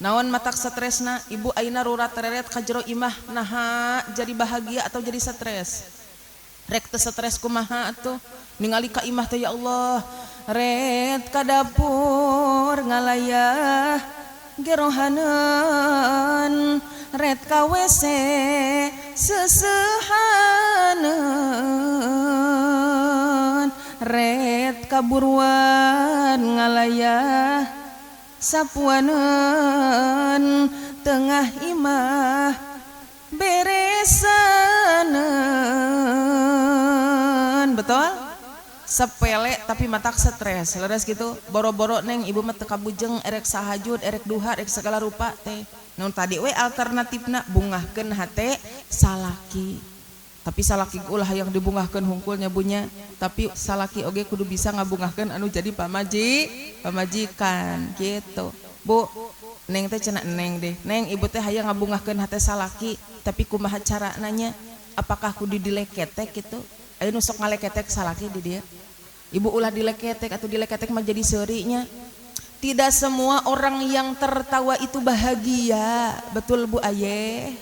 Naon matak stresna ibu aina rurat tereret ka jero imah naha jadi bahagia atau jadi stres? Rek teu stres kumaha atuh ningali ka imah teh ya Allah ret ka dapur ngalayah gerohaneun ret ka WC seusehaneun ret ka buruan ngalayah sapuaneun tengah imah beresaneun. Betul? Sepele tapi matak stres. Leres gitu boro-boro neng ibu mah teu kabujeng erek sahajud erek duha erek segala rupa teh. Namun tadi we alternatifna bungahkeun hate salaki. Tapi salaki ulah yang dibungahkeun hungkulnya bunya. Tapi salaki oge kudu bisa ngabungahkeun anu jadi pamajikan gitu. Bu, neng teh cenah neng deh. Neng ibu teh hayang ngabungahkeun hate salaki, tapi kumaha cara nanya? Apakah kudu dileketek gitu? Ayo nu sok ngaleketek salaki di dia. Ibu ulah dileketek atau dileketek mah jadi seurinya. Tidak semua orang yang tertawa itu bahagia. Betul Bu Ayeh?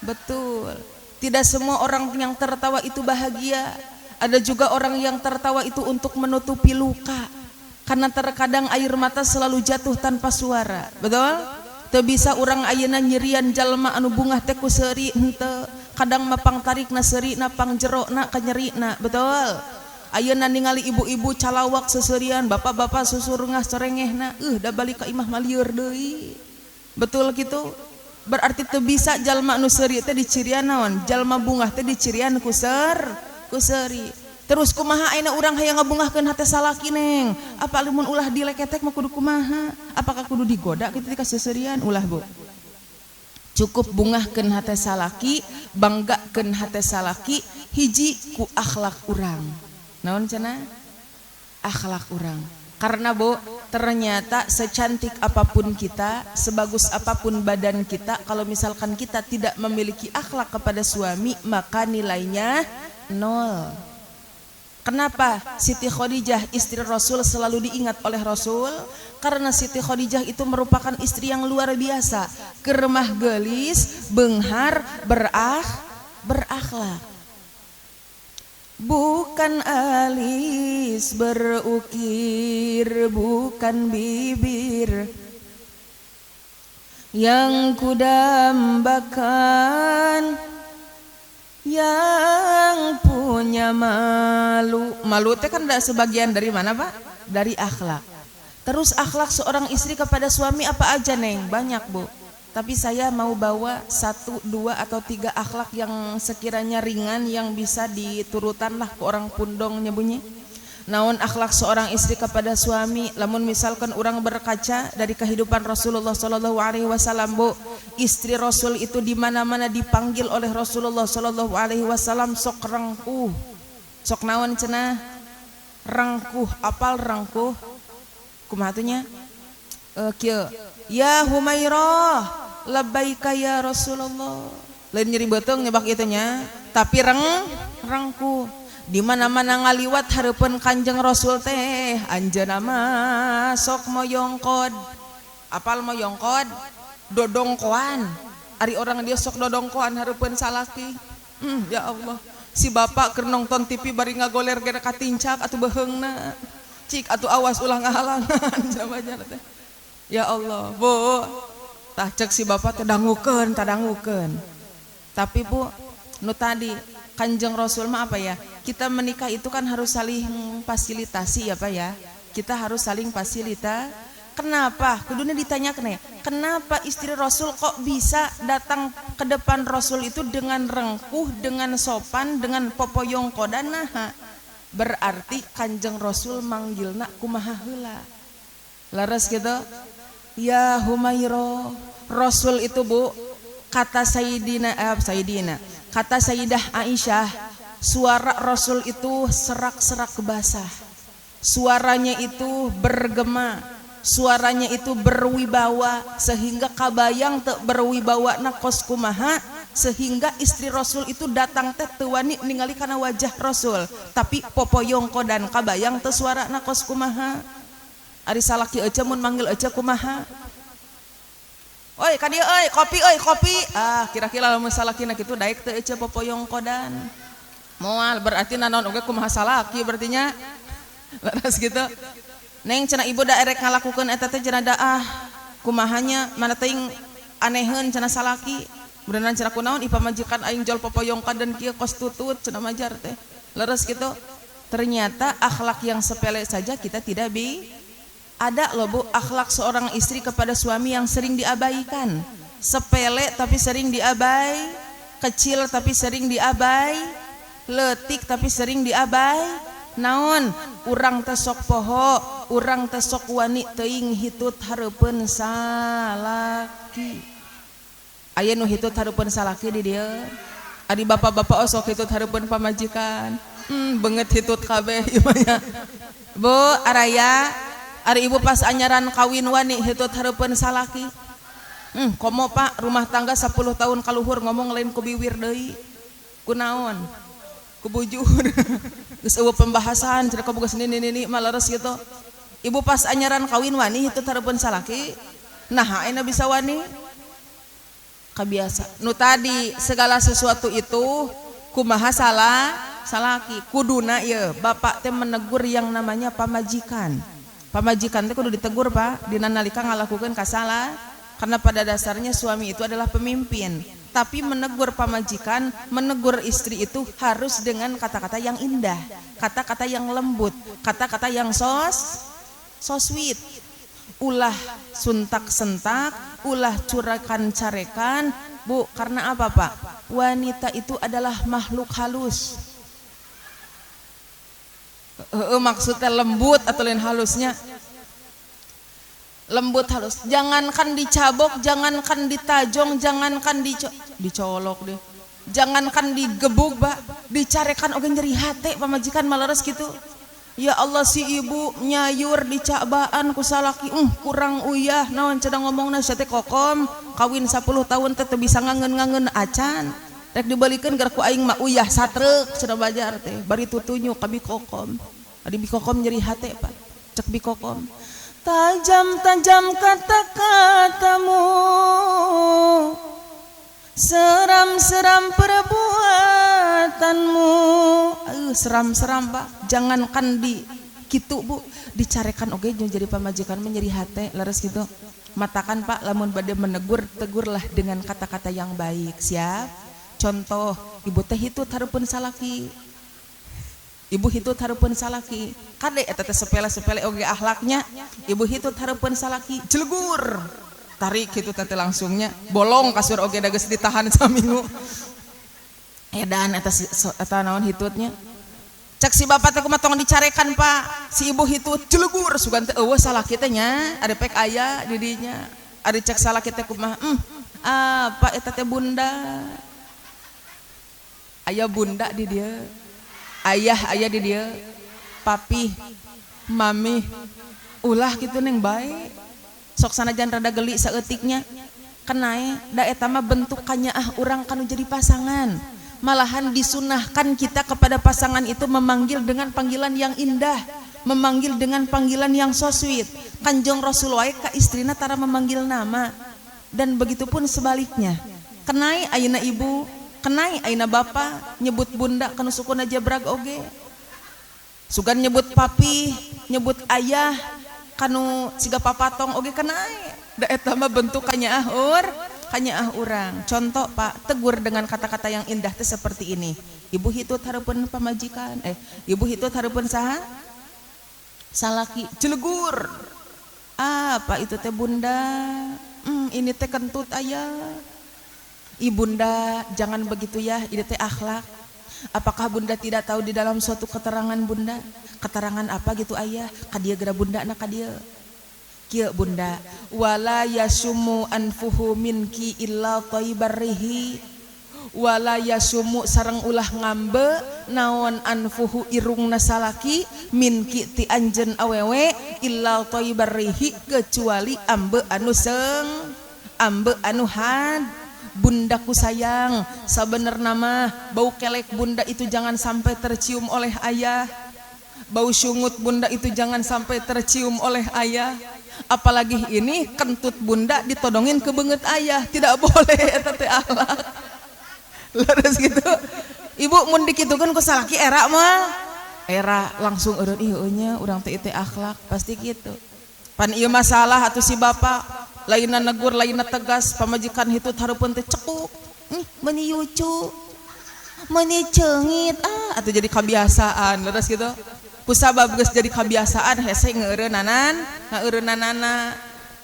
Betul. Tidak semua orang yang tertawa itu bahagia. Ada juga orang yang tertawa itu untuk menutupi luka. Karena terkadang air mata selalu jatuh tanpa suara. Betul? Teu bisa orang ayeuna nyerian jalma anu bungah teh ku seuri henteu. Kadang mapang tarikna seurina pang jerona ka nyerina. Betul? Ayeuna ningali ibu-ibu calawak seseurian, bapak-bapak susurungah sorengehna, da balik ka imah malieur deui. Betul gitu? Berarti teu bisa jalma anu seuri teh dicirian naon? Jalma bungah teh dicirian ku seuri. Terus kumaha ayeuna urang hayang ngabungahkeun hate salaki neng? Apa lamun ulah dileketek mah kudu kumaha? Apakah kudu digoda kitu ka seseurian? Ulah Bu. Cukup bungahkeun hate salaki, banggakeun hate salaki hiji ku akhlak urang. Naon cenah? Akhlak urang. Karena Bu, ternyata secantik apapun kita, sebagus apapun badan kita, kalau misalkan kita tidak memiliki akhlak kepada suami, maka nilainya 0. Kenapa Siti Khadijah istri Rasul selalu diingat oleh Rasul? Karena Siti Khadijah itu merupakan istri yang luar biasa, keremah gelis, benghar, berakhlak. Bukan alis berukir, bukan bibir yang kudambakan, yang punya malu. Malu itu kan sebagian dari mana Pak? Dari akhlak. Terus akhlak seorang istri kepada suami apa aja Neng? Banyak Bu. Tapi saya mau bawa 1, 2, atau 3 akhlak yang sekiranya ringan yang bisa diturutan lah ke orang pundongnya bunyi. Naon akhlak seorang istri kepada suami? Lamun misalkan orang berkaca dari kehidupan Rasulullah SAW, Bu, istri Rasul itu di mana-mana dipanggil oleh Rasulullah SAW sok rangkuh, sok naon cenah? Rangkuh, apal rangkuh? Kumatunya? Kieu. Ya Humairah, labbaika ya Rasulullah. Lain nyeri beteng nyebak itunya, tapi rangkuh. Di mana-mana ngaliwat hareupeun Kanjeng Rasul teh, anjeunna mah sok moyongkod. Apal moyongkod? Dodongkoan. Ari orang dia sok dodongkoan hareupeun salaki. Ya Allah, si bapak keur nonton TV bari ngagoler gara katincak atuh beheungna. Cik atuh awas ulah ngahalangan jamanya teh. Ya Allah, Bu, tah cek si bapak teh dangukeun, tadangukeun. Tapi Bu, nu tadi Kanjeng Rasul mah apa ya? Kita menikah itu kan harus saling fasilitasi ya Pak ya. Kita harus saling Kenapa? Kudunya ditanyakan ya. Kenapa istri Rasul kok bisa datang ke depan Rasul itu dengan rengkuh, dengan sopan, dengan popoyong kodanaha? Berarti Kanjeng Rasul manggilna kumaha heula. Laras gitu. Ya Humairah, Rasul itu Bu, kata kata Sayyidah Aisyah, suara Rasul itu serak-serak basah, suaranya itu bergema, suaranya itu berwibawa, sehingga kabayang teu berwibawa na kos kumaha, sehingga istri Rasul itu datang teh teu wani ningali kana wajah Rasul, tapi popoyong kodan kabayang teu suara na kos kumaha. Ari salaki ece mun manggil ece kumaha? oi ka dieu euy kopi ah kira-kira lamun salakina kitu daek teu ece popoyong kodan moal berarti naon oge kumaha salaki berarti nya laras gitu neng cenah ibu da erek ngalakukeun eta teh cenah daah kumahanya mana teuing aneheun cenah salaki berenang cenah kunaon ipamajikan aing jol popoyong kodan kieu kos tutut cenah majar teh laras gitu ternyata akhlak yang sepele saja kita tidak ada loh bu, akhlak seorang istri kepada suami yang sering diabaikan. Sepele tapi sering diabai, kecil tapi sering diabai, letik tapi sering diabai. Naon, urang teh sok poho, urang teh sok wani teuing hitut hareupeun salaki. Aya nu hitut hareupeun salaki di dieu. Adi bapak-bapak sok hitut hareupeun pamajikan. Beungeut hitut kabeh ieu mah. Bu, araya ari ibu pas anyaran kawin wani hitut hareupeun salaki komo pak rumah tangga 10 tahun kaluhur ngomong lain ku biwir deui kunaon ku bujur geus eueuh pembahasan cenah boga nini mah leres gitu ibu pas anyaran kawin wani hitut hareupeun salaki nah ayeuna bisa wani kabiasa nu tadi segala sesuatu itu kumaha salaki kuduna ieu bapak teh menegur yang namanya pamajikan teh kudu ditegur pak dina nalika ngalakukeun kasalah karena pada dasarnya suami itu adalah pemimpin tapi menegur pamajikan menegur istri itu harus dengan kata-kata yang indah kata-kata yang lembut kata-kata yang so sweet ulah suntak-sentak ulah curakan-carekan bu karena apa pak wanita itu adalah makhluk halus maksudnya lembut atau lain halusnya lembut halus jangankan dicabok jangankan ditajong jangankan dicolok deh jangankan digebuk pak dicarekan oge nyeri hate pamajikan maleres gitu ya Allah si ibu nyayur dicabaan ku salaki kurang uyah naon cenah ngomongna sia teh kokom kawin 10 tahun teh bisa ngangen-ngangen acan rek dibalikeun gara ku aing mah uyah satreuk cenah bajar teh bari tutunyu ka bikokom adi bikokom nyeri hate pak cek bikokom tajam-tajam kata-katamu seram-seram perbuatanmu seram-seram pak jangankan di kitu bu dicarekan oge jadi pamajikan menyeri hate leres gitu matakan pak lamun bade menegur tegurlah dengan kata-kata yang baik siap contoh ibu teh hitut hareupeun salaki ibu hitut hareupeun salaki kade eta teh sepele-sepele oge akhlaknya ibu hitut hareupeun salaki jelegur tarik kitu teh langsungnya bolong kasur oge da geus ditahan saminggu edan eta naon hitutnya cek si bapak teh kumaha tong dicarekan pak si ibu hitut jelegur sugan teh eueuh salaki teh nya ada pek aya di dinya ari cek salaki teh kumaha apa eta teh bunda ayah bunda di dia ayah di dia papi mami ulah gitu neng baik sok sanajan rada geli saeutiknya kenae da eta mah bentuk kanyaah urang kanu jadi pasangan malahan disunahkan kita kepada pasangan itu memanggil dengan panggilan yang indah memanggil dengan panggilan yang so sweet Kanjeng Rasul wae ka istrina tara memanggil nama dan begitupun sebaliknya kenae ayeuna ibu kenai aina bapak nyebut bunda kanu sukuna jabrag oge sugan nyebut papi nyebut ayah kanu siga papatong oge kenai da eta mah bentuk kanyaah urang contoh pak tegur dengan kata-kata yang indah teh seperti ini ibu hitut hareupeun pamajikan ibu hitut hareupeun saha salaki jelegur apa itu teh bunda ini teh kentut ayah ibunda jangan begitu ya ini teh akhlak apakah bunda tidak tahu di dalam suatu keterangan bunda keterangan apa gitu ayah kadia gera bunda anak kadia kieu bunda wala yasumu anfuhu minki illa thayyibarrihi wala yasumu sareng ulah ngambe naon anfuhu irungna salaki minki ti anjeun awewe illa thayyibarrihi kecuali ambe anu seung ambe anu had bundaku sayang sabenerna mah bau kelek bunda itu jangan sampai tercium oleh ayah bau syungut bunda itu jangan sampai tercium oleh ayah apalagi ini kentut bunda ditodongin ke beungeut ayah, tidak boleh eta teh akhlak. Leres gitu. Ibu mun dikitukeun ku salaki era mah era langsung eureun ieu nya urang teh teh akhlak pasti gitu. Pan ieu masalah atuh si bapak lainna negur lainna tegas, pamajikan hitut hareupeun teh cekuk. Meuni yucu. Meuni ceungit atuh jadi kebiasaan leres gitu. Kusabab geus jadi kebiasaan hese ngeureunanana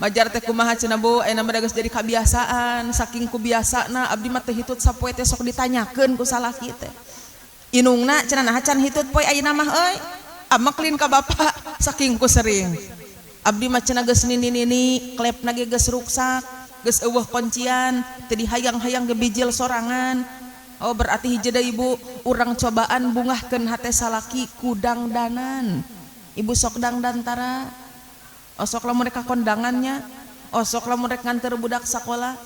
bajar teh kumaha cenah Bu aya mah geus jadi kebiasaan saking kubiasana abdi mah teh hitut sapoe teh sok ditanyakeun ku salaki teh inungna cenah naha can hitut poe ayeuna mah euy ama klin ka bapa saking ku sering abdi mah cenah geus nini klepna ge geus ruksak geus eueuh kuncian teu dihayang-hayang ge bijil sorangan. Oh berarti hiji deui ibu urang cobaan bungahkeun hate salaki ku dangdanan. Ibu sok dangdan tara. Osok lamun rek kondangannya, osok lamun rek nganter budak sakola.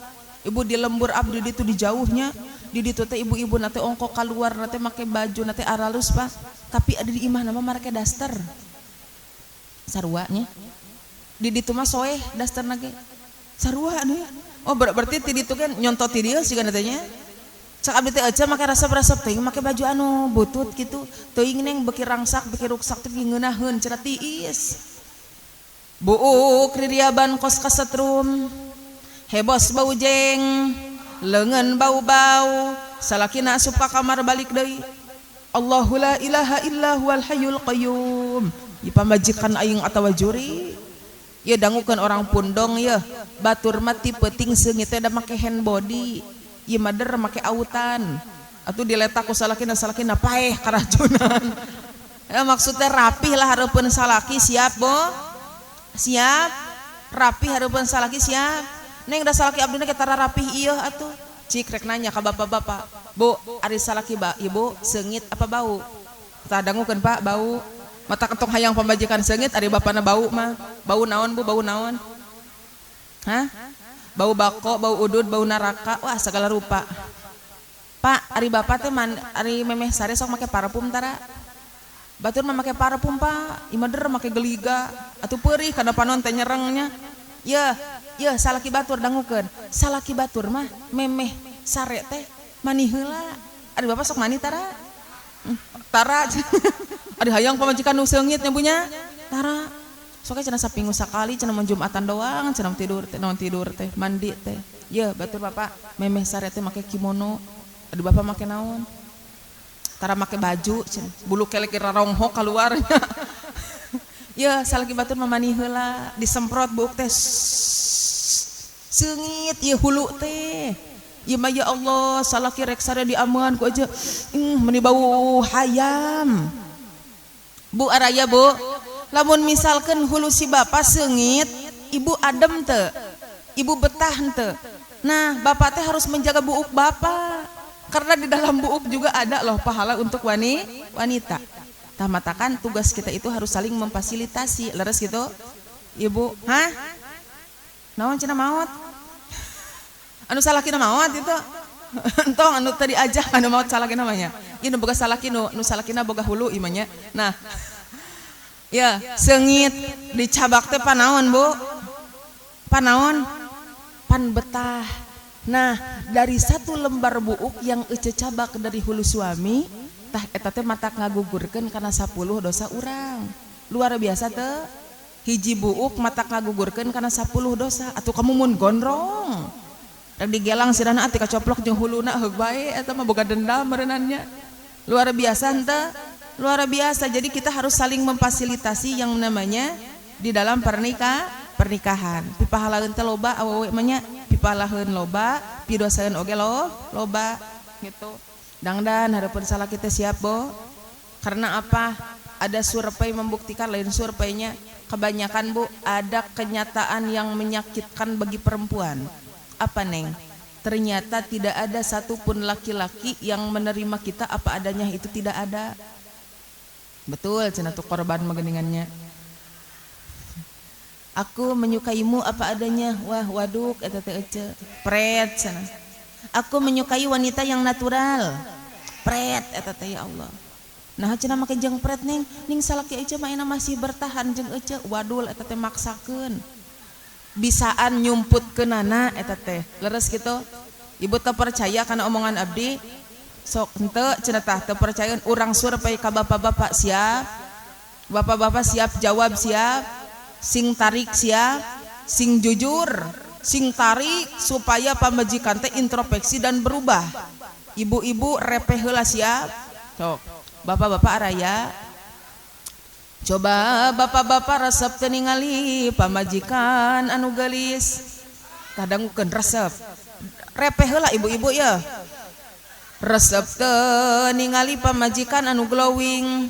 Ibu di lembur abdi ditu di jauhnya, di ditu teh ibu-ibu nate ongko keluar nate make baju nate aralus Pak. Tapi ada di imah nama make daster. Sarua nya. Di ditu mah soeh daster nage. Sarua anu. Oh berarti ti ditu kan nyontot ti dieu sigana teh nya. Cak abdi teh aja make resep-resep teuing make baju anu butut gitu teuing neng beki rangsak beki ruksak teh ngeunaheun cenah tiis buuk ririaban kos kasetrum hebos bau jeng leungeun bau-bau salakina asup ka kamar balik deui Allahu la ilaha illa huwal hayyul qayyum ieu pamajikan aing atawa juri ieu dangukeun orang pundong ieu batur mah ti peuting seungit teh da make hand body ieu mader make autan atuh diletak ku salakina paeh karajunan ya maksudnya rapih lah hareupeun salaki siap Bo siap rapih hareupeun salaki siap neng da salaki abdina ge tara rapih ieu atuh cik rek nanya ka bapak-bapak Bu ari salaki ibu seungit apa bau tah dangukeun Pak bau mata ketong hayang pamajikan seungit ari bapana bau mah bau naon Bu bau naon hah bau bako, bau udud, bau neraka, wah segala rupa. Pak, ari bapak teh ari memeh sare sok make parfum tara. Batur mah make parfum Pak, imader make geliga, atuh peurih kana panon teh nyerengnya. Ye, salaki batur dangukeun. Salaki batur mah memeh sare teh mani heula. Ari bapak sok mani tara. Tara. Ari hayang pamajikan nu seungit nya bunya. Tara. Soalnya cenah sapinggu sakali cenah mun Jumatan doang cenah tidur teh mandi teh ya batur bapak memeh sare teh make kimono aduh bapak make naon tara make baju cenah bulu kelek rarongho keluarnya ya salaki batur mamani heula disemprot buuk teh seungit ieu hulu teh ieu mah ya Allah salaki rek sare diamuan ku aja meuni bau hayam Bu araya Bu lamun misalkan hulu si bapak seungit ibu adem teu ibu betah teu nah bapak teh harus menjaga buuk bapak karena di dalam buuk juga ada loh pahala untuk wanita tamatakan tugas kita itu harus saling memfasilitasi leres gitu ibu hah naon cenah maot anu salakina maot itu entong anu tadi aja anu maot salakina namanya ieu nu boga salaki nu salakina boga hulu imanya nah ya seungit dicabak teh panaon Bu panaon pan betah nah dari satu lembar buuk yang ece cabak dari hulu suami tah eta teh mata ngagugurkeun kana 10 dosa urang luar biasa teh hiji buuk mata ngagugurkeun kana 10 dosa atuh kamu mun gondrong rek digelang sirana ati kacoplok jeung huluna heug bae eta mah boga dendam meureunannya luar biasa teh luar biasa. Jadi kita harus saling memfasilitasi yang namanya di dalam pernikahan. Pipahalaheun teh loba awewe mah nya pipahalaheun loba, pidosaeun oge loba gitu. Dangdan hareupeun salaki teh siap Bo. Karena apa? Ada survei membuktikan lain surveinya kebanyakan Bu ada kenyataan yang menyakitkan bagi perempuan. Apa Neng? Ternyata tidak ada satupun laki-laki yang menerima kita apa adanya itu tidak ada. Betul cenah tuh korban mageningannya aku menyukaimu apa adanya wah waduk eta teh ece pret cenah aku menyukai wanita yang natural pret eta teh ya Allah nah cenah make jeung pret ning salaki ece mah masih bertahan jeung ece wadul eta teh maksakeun bisaan nyumput ke nana eta teh leres gitu. Ibu teu percaya kana omongan abdi sok henteu cenah tah teu percaya urang survei ka bapak-bapak siap. Bapak-bapak siap jawab siap. Sing tarik siap, sing jujur, sing tarik supaya pamajikan teh introspeksi dan berubah. Ibu-ibu repeh heula siap. Sok bapak-bapak araya. Coba bapak-bapak resep teh ningali pamajikan anu gelis. Kadangukeun resep. Repeh heula ibu-ibu ya. Resep teh ningali pamajikan anu glowing.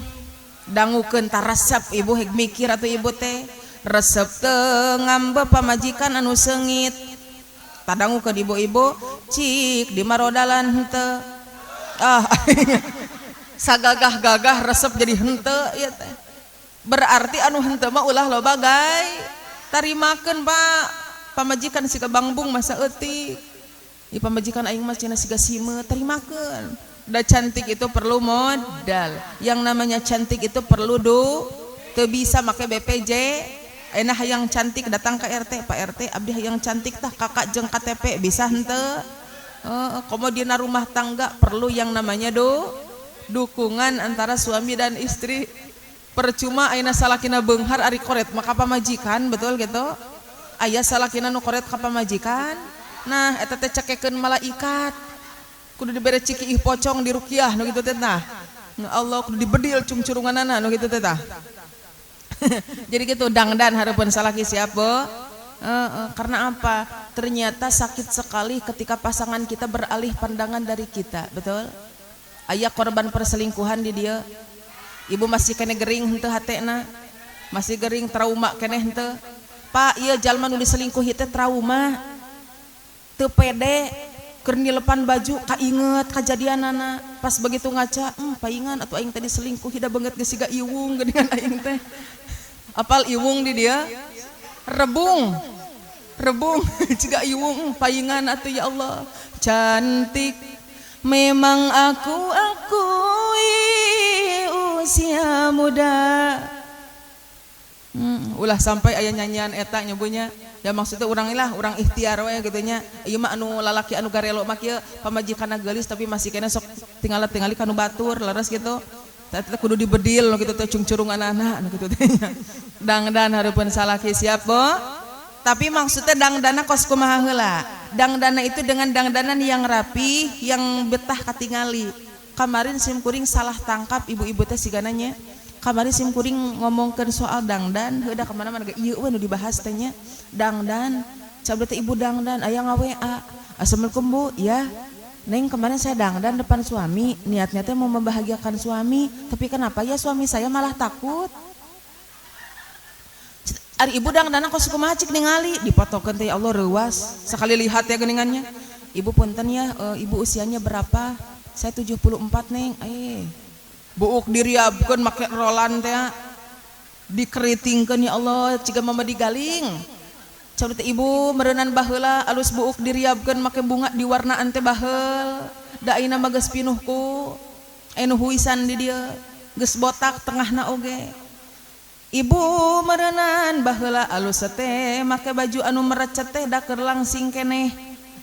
Dangukeun ta resep ibu heg mikir atuh ibu teh. Resep teh ngambeh pamajikan anu seungit. Tadangukeun ibu-ibu cik di marodalan henteu. Sagagah-gagah resep jadi henteu ieu teh. Berarti anu henteu mah ulah loba gay. Tarimakeun Pak. Pamajikan siga bangbung masa eutik. Ieu pamajikan aing mah cenah siga simet, tarimakeun. Da cantik itu perlu modal. Yang namanya cantik itu perlu teu bisa make BPJ. Enak hayang cantik datang ke RT, Pak RT abdi hayang cantik tah kakak jeung KTP bisa henteu. Komo dina rumah tangga perlu yang namanya dukungan antara suami dan istri. Percuma ayeuna salakina beunghar ari koret maka pamajikan betul gitu. Aya salakina nu koret ka pamajikan. Nah eta teh cekekeun malaikat. Kudu dibere ciki ih pocong di ruqyah nu kitu teh tah. Allah kudu dibedil cungcurunganana nu kitu teh tah. Jadi gitu dangdan harapan salaki siapa? Karena apa? Ternyata sakit sekali ketika pasangan kita beralih pandangan dari kita, betul? Aya korban perselingkuhan di dia. Ibu masih kene gering henteu hatena, masih gering trauma kene henteu. Pak, ieu jalma nu diselingkuhi teh trauma, teu pede, keur nilepan baju kainget kajadianana. Pas begitu ngaca, paingan atuh aing tadi selingkuh da banget geus siga iwung geuningan aing teh. Apal iwung di dia? Rebung ciga iwung paingan atuh ya Allah. Cantik memang aku akui usia muda. Ulah sampai aya nyanyian eta nyebunya. Ya maksudnya urang ikhtiar we gitu nya. Ieu mah anu lalaki anu garelo mah kieu pamajikanna geulis tapi masih kena sok tingali kanu batur leres gitu. Tadi kudu dibedil gitu teh cungcurungan anak gitu teh. Dangdan hareupeun salaki siap bo. Tapi maksudnya dangdana kos kumaha heula. Dangdana itu dengan dangdanan yang rapi, yang betah katingali. Kamarin simkuring salah tangkap ibu-ibu teh sigananya. Kamarin simkuring ngomongkeun soal dangdan, heuda ka mana-mana ge ieu we nu dibahas teh nya. Dangdan, sabda teh ibu dangdan aya nga-WA. Assalamualaikum Bu, ya. Neng kemarin saya dangdan depan suami, niatnya teh mau membahagiakan suami, tapi kenapa ya suami saya malah takut. Ari ibu dangdana kos kumaha cik ningali, dipotokeun teh ya Allah reuas, sekali lihat ya geuningannya. Ibu punten ya, ibu usianya berapa? Saya 74 neng. Buuk diriabkeun make rolan teh. Dikeritingkeun ya Allah, ciga mama digaling. Coba teh ibu meureunan baheula alus buuk diriabkeun make bunga diwarnaan teh baheul. Da ayeuna mah geus pinuh ku anu huisan di dieu, geus botak tengahna oge. Ibu meureunan baheula alus teh make baju anu merecet teh da keur langsing keneh.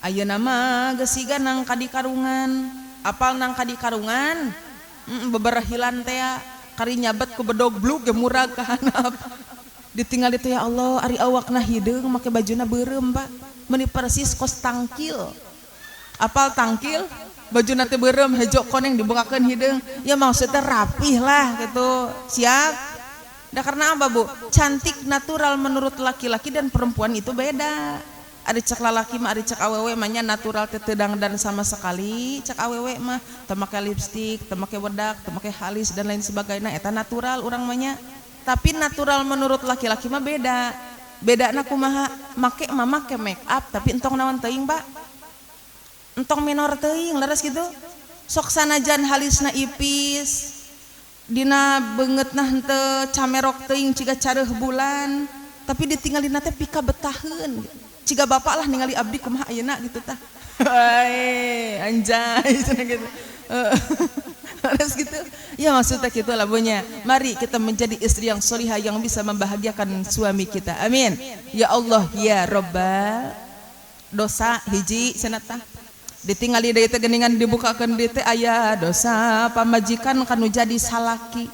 Ayeuna mah geus siga nang ka di karungan. Apal nang ka di karungan? Beberahilan teh kari nyabet ku bedog blug ge murag ka handap. Ditinggal itu ya Allah, ari awakna hideung make bajuna beureum Pak. Meuni persis kos tangkil. Apal tangkil? Bajuna teh beureum hejo koneng dibukakeun hideung. Ya maksudnya rapih lah gitu. Siap? Da karena apa Bu? Cantik natural menurut laki-laki dan perempuan itu beda. Ada cek lalaki mah, ada cek awewe mah nya natural teh teu dangdan sama sekali. Cek awewe mah teu make lipstik, teu make wedak, teu make halis dan lain sebagainya. Eta natural urang mah nya. Tapi natural menurut laki-laki mah beda. Bedana kumaha? Make make up tapi entong naon teuing, Pak? Entong minor teuing, leres gitu. Sok sanajan halisna ipis. Dina beungeutna henteu camerok teuing ciga careuh bulan, tapi ditinggalina teh pika betaheun. Ciga bapak lah ningali abdi kumaha ayeuna gitu tah. Anjay cenah gitu. Harus gitu. Ya maksudnya gitu lah punya. Mari kita menjadi istri yang solihah yang bisa membahagiakan suami kita. Amin. Ya Allah ya Rabbal. Dosa hiji senata. Ditinggali deui teh geuningan dibukakeun deui teh aya dosa pamajikan kanu jadi salaki.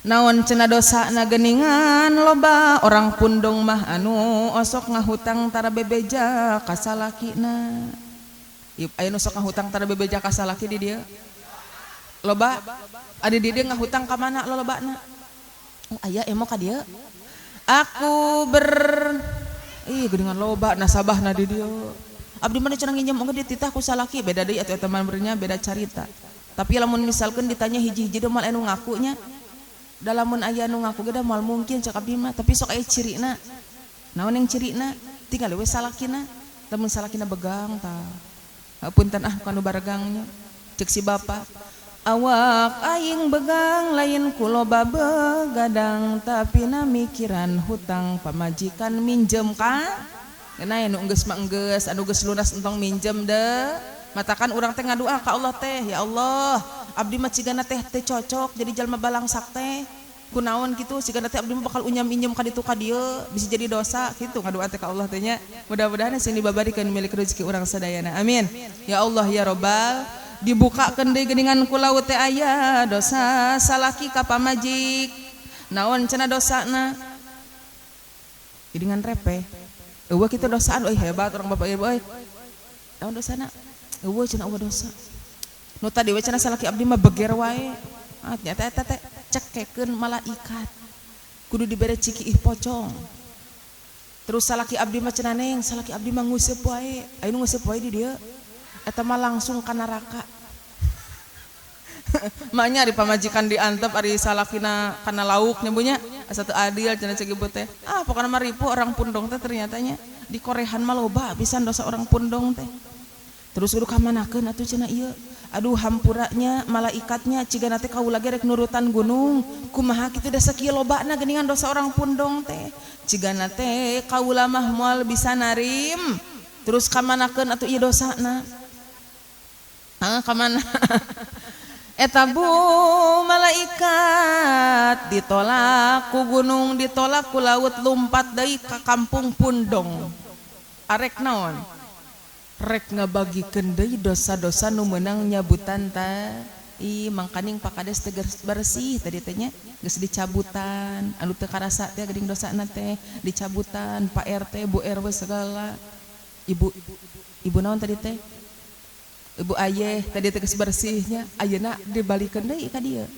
Naon cenah dosana geuningan loba orang pundong mah anu osok ngahutang tara bebeja ka salakina. Aya nu sok ngahutang tara bebeja ka salaki di dieu. Loba adi di dieu ngahutang ka mana lolobana? Oh aya emo ka dieu. Aku geuningan loba nasabahna di dieu. Abdi mah cenah nginjem engke dititah ku salaki beda deui atuh teman bernya beda carita. Tapi lamun misalkan ditanya hiji-hiji deui moal anu ngakunya. Da lamun aya nu ngaku ge da moal mungkin cek abdi mah tapi sok aya cirina. Naon yang cirina? Tinggal we salakina. Lamun salakina begang tah. Hapunten kanu baregangnya. Cek si bapa. Awak aing begang lain kuloba begadang tapi na mikiran hutang pamajikan minjem ka. Kenapa anu geus mah geus anu geus lunas entong minjem deh. Matakan urang teh ngadua ka Allah teh, ya Allah, abdi mah cigana teh cocok jadi jalma balangsak teh. Kunaon kitu cigana teh abdi mah bakal unyam-inyem ka ditu ka dieu, bisa jadi dosa kitu ngadua teh ka Allah teh nya. Mudah-mudahan sing dibabadikeun milik rezeki urang sadayana. Amin. Ya Allah ya Rabbal, dibukakeun deui geuningan ku laut teh aya dosa salaki ka pamajik. Naon cenah dosana? Geuningan repeh. Eueuh kitu dosaan euy hebat orang bapak ibu euy. Naon dosana? Eueuh cenah eueuh dosa. Nu tadi we cenah salaki abdi mah beger wae. Nyata eta teh cekekeun malaikat. Kudu dibere ciki ih pocong. Terus salaki abdi mah cenah neng, salaki abdi mah nguseup wae. Aya nu nguseup wae di dieu. Eta mah langsung ka neraka. Maknya di pamajikan diantep ari salakina kana lauk nyambunya asa teu adil cenah cek ibu teh. Pokona mah ripu orang pundong teh ternyatanya di korehan mah loba pisan dosa orang pundong teh. Terus kudu kamanakeun atuh cenah ieu. Aduh hampuranya malaikatnya cigana teh kaula ge rek nurutan gunung. Kumaha kitu da sakieu lobana geuningan dosa orang pundong teh. Cigana teh kaula mah moal bisa narim. Terus kamanakeun atuh ieu dosana. Kamana? Eta bu malaikat ditolak ku gunung ditolak ku laut lumpat deui ka kampung pundong. Arek naon? Rek ngabagikeun deui dosa-dosa nu meunang nyabutan tah. Mangkaning pakades teh bersih tadi teh nya geus dicabutan. Anu teu karasa teh geuning dosana teh dicabutan Pak RT, Bu RW segala. Ibu naon tadi teh? Ibu ayeh tadi tegas bersihnya ayeuna dibalikeun deui ka dieu.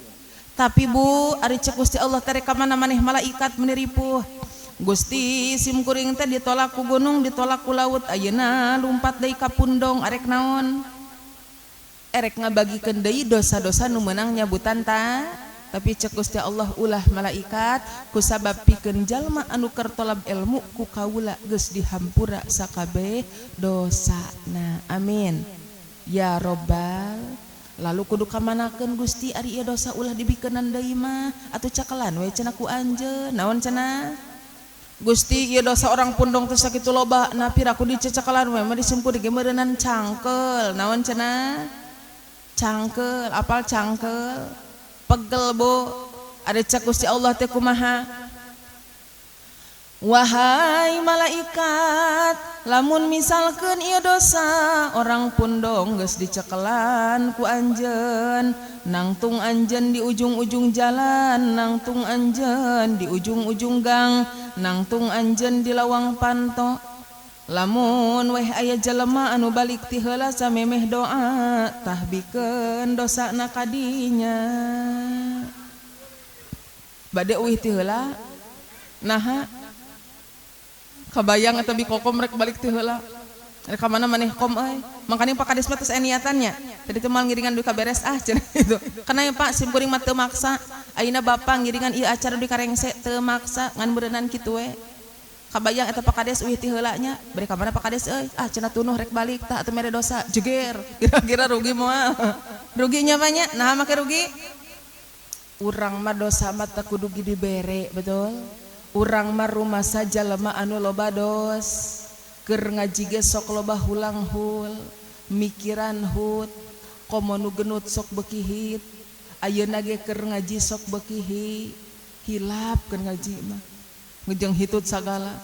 Tapi Bu ari cek Gusti Allah teh ka mana maneh malaikat meniripuh. Gusti simkuring teh ditolak ku gunung ditolak ku laut ayeuna lumpat deui ka pundong arek naon? Erek ngabagikeun deui dosa-dosa nu meunang nyabutan ta. Tapi cek Gusti Allah ulah malaikat kusabab pikeun jalma anu keur tolab ilmu ku kaula geus dihampura sakabeh dosana. Amin. Ya Rabbal, lalu kudu kamanakeun Gusti ari ieu dosa ulah dibikeunan deui mah atuh cakelan we cenah ku anjeun. Naon cenah? Gusti ieu dosa orang pundong teh sakitu loba na pira ku dicecekelan we mah disempur ge meureunnan cangkel. Naon cenah? Cangkel, apal cangkel? Pegel Bu. Ada cek Gusti Allah teh kumaha? Wahai malaikat, lamun misalkeun ieu dosa orang pundong geus dicekelan ku anjeun, nangtung anjeun di ujung-ujung jalan, nangtung anjeun di ujung-ujung gang, nangtung anjeun di lawang panto. Lamun weh aya jelema anu balik ti heula samemeh doa, tahbikeun dosana ka dinya. Bade euih ti heula. Naha? Kabayang atau bikokom rek balik teh heula. Rek mana maneh kom euy. Mangkana pakades mah tos niatannya. Tadi teh moal ngiringan duit ka beres cenah itu. Kana ya Pak simkuring mah teu maksa. Ayeuna Bapak ngiringan ieu acara di karengse teu maksa ngan beureunan kitu we. Kabayang eta pakades euy ti heula nya. Bari ka mana pakades euy? Cenah tunuh rek balik tah atuh mere dosa. Jeger. Kira-kira rugi moal. Ruginya banyak. Nah make rugi. Urang mah dosa mah teu kudu dibere, betul? Urang mah rumasa jalema anu loba dos keur ngaji ge sok loba hulang hul mikiran hut komo nu genut sok beuki hit ayeuna ge keur ngaji sok beuki hilap keur ngaji mah ngejeng hitut sagala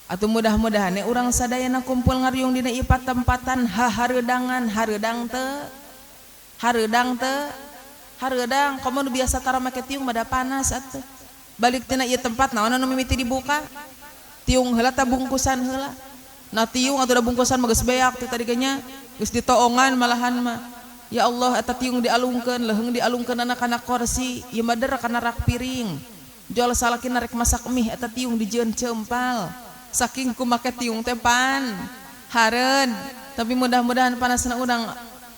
atuh mudah-mudahan urang sadayana kumpul ngariung dina ieu tempatan haredangan hareudang kamu nu biasa tara make tiung mada panas atuh balik tina ieu tempat naon anu mimiti dibuka tiung heula ta bungkusan heula na tiung atuh da bungkusan mah geus beak teh tadi nya geus ditoongan malahan mah ya Allah eta tiung dialungkeun leheung dialungkeun anak-anak kursi ieu mah der kana rak piring jual salaki narek masak mie eta tiung dijieun cempal saking ku make tiung teh pan hareun tapi mudah-mudahan panasna urang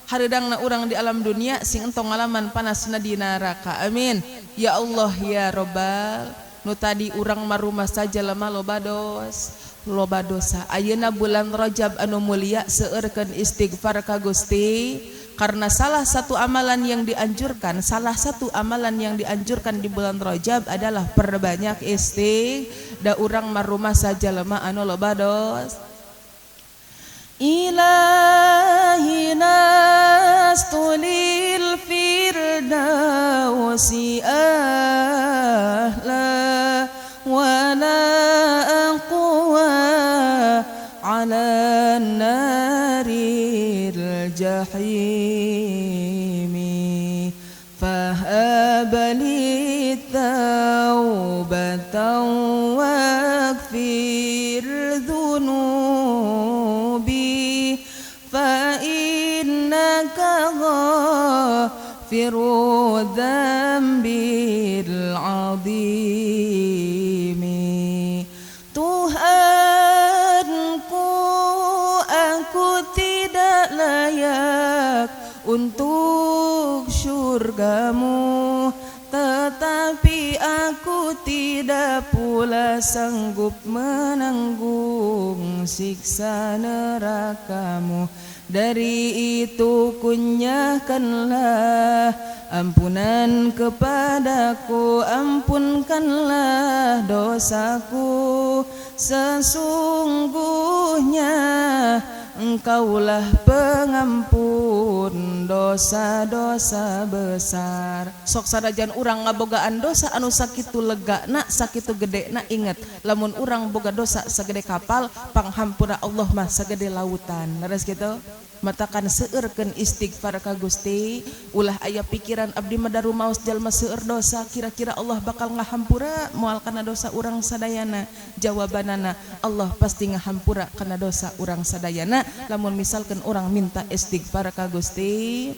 hareudangna urang di alam dunia sing entong ngalaman panasna di neraka amin ya Allah ya Rabbal nu tadi urang marumah saja lemah loba dosa ayeuna bulan Rajab anu mulia seueurkeun istighfar ka Gusti karena salah satu amalan yang dianjurkan di bulan Rajab adalah perbanyak da urang marumah saja lemah anu loba dosa ilahi nastulil firdausi ahla wa la aqwa ala naril jahimi fahabali taubatan waghfir dhunubi fa innaka ghafiru dzambil azimi Tuhanku aku tidak layak untuk syurgamu tetapi aku tidak pula sanggup menanggung siksa nerakamu dari itu kunyahkanlah ampunan kepadaku ampunkanlah dosaku sesungguhnya Engkaulah pengampun dosa-dosa besar. Sok sadajan urang ngabogaan dosa anu sakitu legana sakitu gedena inget lamun urang boga dosa sagede kapal panghampura Allah mah sagede lautan. Leres gitu matakan seueurkeun istighfar ka Gusti ulah aya pikiran abdi mah darumaos jalma seueur dosa kira-kira Allah bakal ngahampura moal kana dosa urang sadayana. Jawabanana Allah pasti ngahampura kana dosa urang sadayana lamun misalkan orang minta istighfar ka Gusti.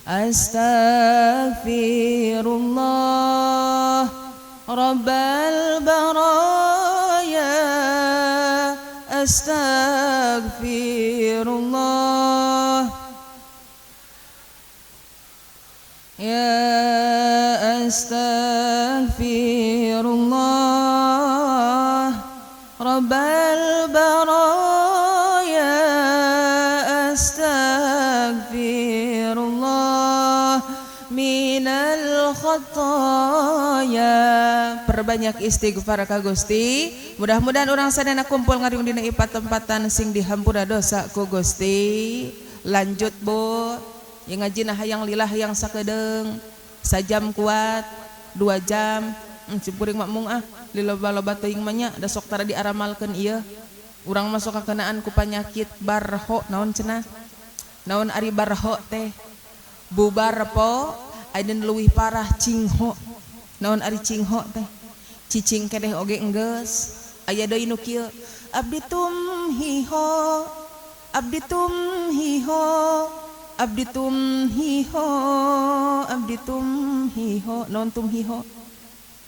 Astaghfirullah Rabbal baraya Astaghfirullah Ya Astaghfirullah Rabbal baraya Astaghfirullah minal khataya. Perbanyak istighfar ka Gusti. Mudah-mudahan orang sadana kumpul ngariung dina tempat-tempatan sing dihampura dosa ku Gusti. Lanjut Bu. Yang ngajina hayang lillah hayang sakedeung. Sajam kuat, 2 jam. Cimpuring makmung liloba-loba teuing mah nya da sok tara diaramalkeun ieu. Urang masuk kakenaan ku panyakit barho naon cenah? Naon ari barho teh? Bubar po ayeuna leuwih parah cingho. Naon ari cingho teh? Cicing kedeh oge enggeus. Aya deui nu kieu. Abdi tumhiho. Abdi tumhiho. Abdi tumhiho. Abdi tumhiho. Naon tumhiho?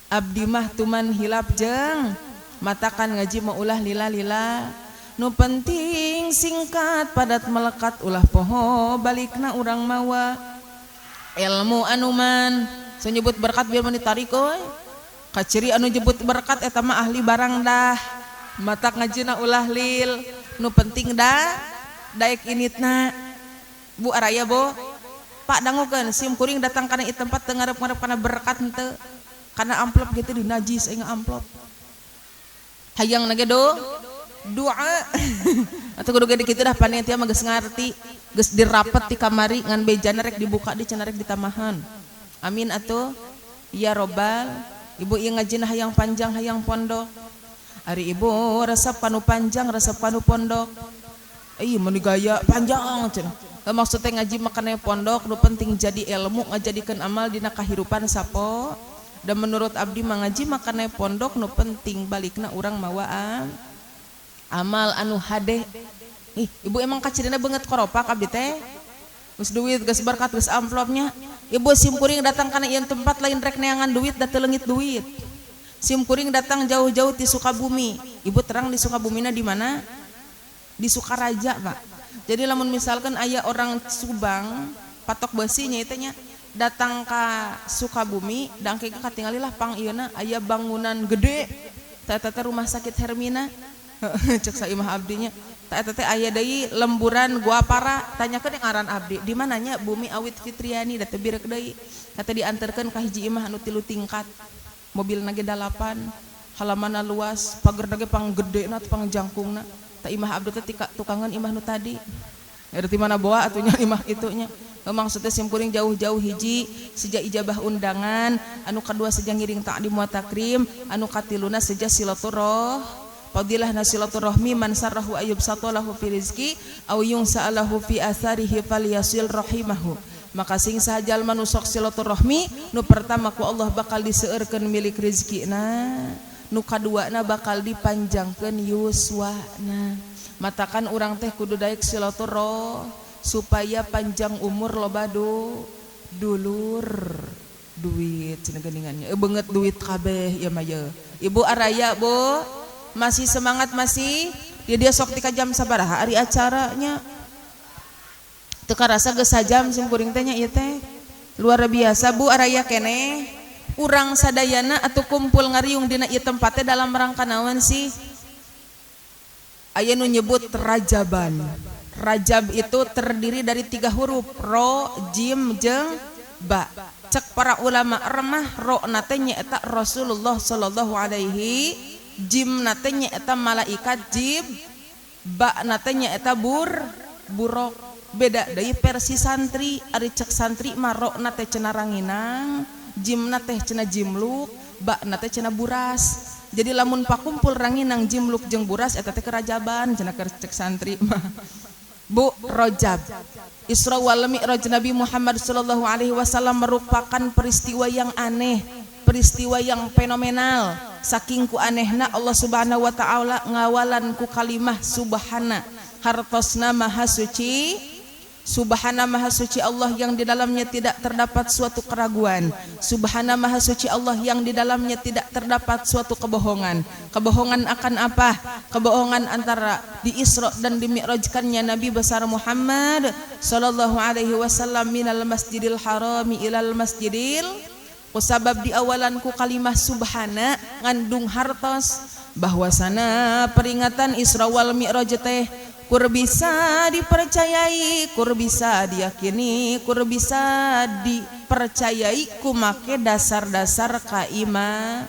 Abdi mah tuman hilap jeung matakan ngaji mah ulah lila-lila nu penting singkat padat melekat ulah poho balikna urang mawa ilmu anuman senyebut berkat biar menitarik euy kaciri anu jebut berkat eta mah ahli barang dah matak ngajina ulah lil nu penting dah daek initna Bu araya Bo Pak dangukeun sim kuring datang kana ieu tempat teu ngarep-ngarep kana berkat henteu karena amplop gitu di najis aing amplop hayang nage doa atau kudu gede kitu dah panitia mah geus ngarti geus dirapet ti kamari ngan bejana rek dibuka di cenah rek ditamahan Amin atuh ya robbal. Ibu ieu ngajina hayang panjang hayang pondok. Ari ibu resep kanu panjang resep kanu pondok. Mun gaya panjang cenah. Maksudnya ngaji makanya pondok nu penting jadi ilmu ngajadikeun amal dina kahirupan sapo. Dan menurut abdi mangaji makanya pondok nu penting balikna urang mawaan amal anu hade. Ibu emang kacidina banget koropak abdi teh. Geus duit geus berkat geus amplopnya. Ibu simkuring datang kana ieu tempat lain rek neangan duit da teu leungit duit. Simkuring datang jauh-jauh ti Sukabumi. Ibu terang di Sukabumina di mana? Di Sukaraja, Pak. Jadi lamun misalkan aya orang Subang patok besinya itu nya datang ke Sukabumi dangke katinggalilah pang ieuna aya bangunan gede eta teh rumah sakit Hermina. Cek sa imah abdinya eta teh aya deui lemburan Guapara tanyakeun yang ngaran abdi di mananya Bumi Awit Fitriani da teh birek deui kata dianterkeun ka hiji imah anu 3 tingkat mobilna ge 8 halamanna luas pagerna ge pang gedena pang jangkungna ta imah abdi teh tukangan imah nu tadi dari mana bawa atunya imah itunya. Maksudnya simkuring jauh-jauh hiji sejak ijabah undangan, anu kedua sejak ngiring ta'lim wa takrim, anu katiluna sejak silaturah. Fadilah silaturahmi man sarrahu ayub satalahu fi rizki aw yungsa'alahu fi atharihi falyasil rahimahu. Maka sing sahajalma nu sok silaturahmi nu pertama ku Allah bakal diseueurkeun milik rezekina, nu kaduana bakal dipanjangkeun yuswana. Matakan urang teh kudu daek silaturah supaya panjang umur loba dulur duit cenah geuningannya beungeut duit kabeh ieu mah ye. Ibu araya Bu masih semangat masih dia sok tika jam sabaraha ari acaranya teu karasa geus sajam simkuring teh nya ieu teh luar biasa Bu araya keneh urang sadayana atuh kumpul ngariung dina ieu tempat teh dalam rangka naon sih aya nu nyebut rajaban. Rajab itu terdiri dari 3 huruf ro, jim, jeung ba. Cek para ulama remah ro nate nyaeta Rasulullah sallallahu alaihi, jim nate nyaeta malaikat jib, ba nate nyaeta burok. Beda deui versi santri, ari cek santri mah ro nate cenah ranginang, jim nate cenah jimluk, ba nate cenah buras. Jadi lamun pakumpul ranginang jimluk jeung buras eta teh kerajaban cenah cek santri mah. Bu, Rajab Isra wal Mi'raj Nabi Muhammad sallallahu alaihi wasallam merupakan peristiwa yang aneh, peristiwa yang fenomenal. Saking ku anehna Allah Subhanahu wa taala ngawalan ku kalimah subhana, hartosna maha suci. Subhana maha suci Allah yang di dalamnya tidak terdapat suatu keraguan. Subhana maha suci Allah yang di dalamnya tidak terdapat suatu kebohongan. Kebohongan akan apa? Kebohongan antara di Isra dan di Mi'rajkannya Nabi besar Muhammad sallallahu alaihi wasallam minal masjidil harami ilal masjidil. Kusabab di awalan ku kalimah subhana ngandung hartos bahwasana peringatan Isra wal Mi'raj teh kur bisa dipercayai, kur bisa diyakini, kur bisa dipercayai ku make dasar-dasar kaima.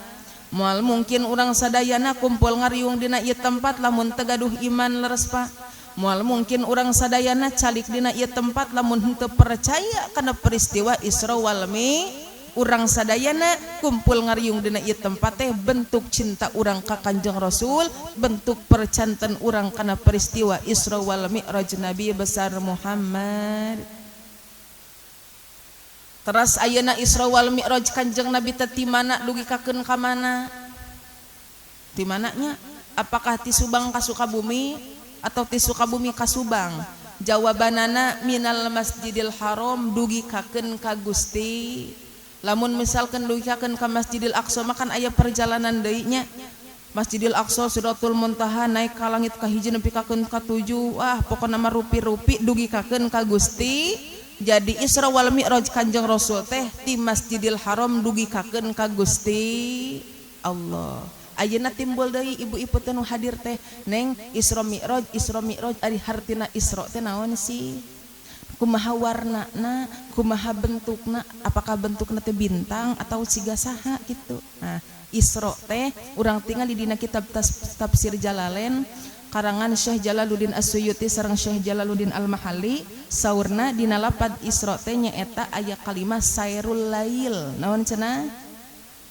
Moal mungkin urang sadayana kumpul ngariung dina ieu tempat lamun teu gaduh iman leres Pak. Moal mungkin urang sadayana calik dina ieu tempat lamun henteu percaya kana peristiwa Isra wal Mi'raj. Urang sadayana kumpul ngariung dina ieu tempat teh bentuk cinta urang ka Kanjeng Rasul, bentuk percanten urang kana peristiwa Isra wal Mi'raj Nabi besar Muhammad. Teras ayeuna Isra wal Mi'raj Kanjeng Nabi teh ti mana dugikakeun ka mana? Ti mananya? Apakah ti Subang ka Sukabumi atau ti Sukabumi ka Subang? Jawabanana minal Masjidil Haram dugikakeun ka Gusti. Lamun misalkan dugikakeun ka Masjidil Aqsa mah kan aya perjalanan deui nya. Masjidil Aqsa Sidratul Muntaha naik ka langit ka hiji nepi ka ka-7. Wah, pokona mah rupi-rupi dugikakeun ka Gusti. Jadi Isra wal Mi'raj Kanjeng Rasul teh ti Masjidil Haram dugikakeun ka Gusti Allah. Ayeuna timbul deui ibu-ibu teh nu hadir teh, Neng, Isra Mi'raj ari hartina Isra teh naon sih? Kumaha warnana, kumaha bentukna, apakah bentukna teh bintang atau siga saha gitu. Nah, Isra teh urang tinggal di dina kitab tafsir Jalalain karangan Syekh Jalaluddin As-Suyuti sareng Syekh Jalaluddin Al-Mahalli saurna dina lapad Isra teh nyaeta aya kalimah sairul lail. Naon cenah?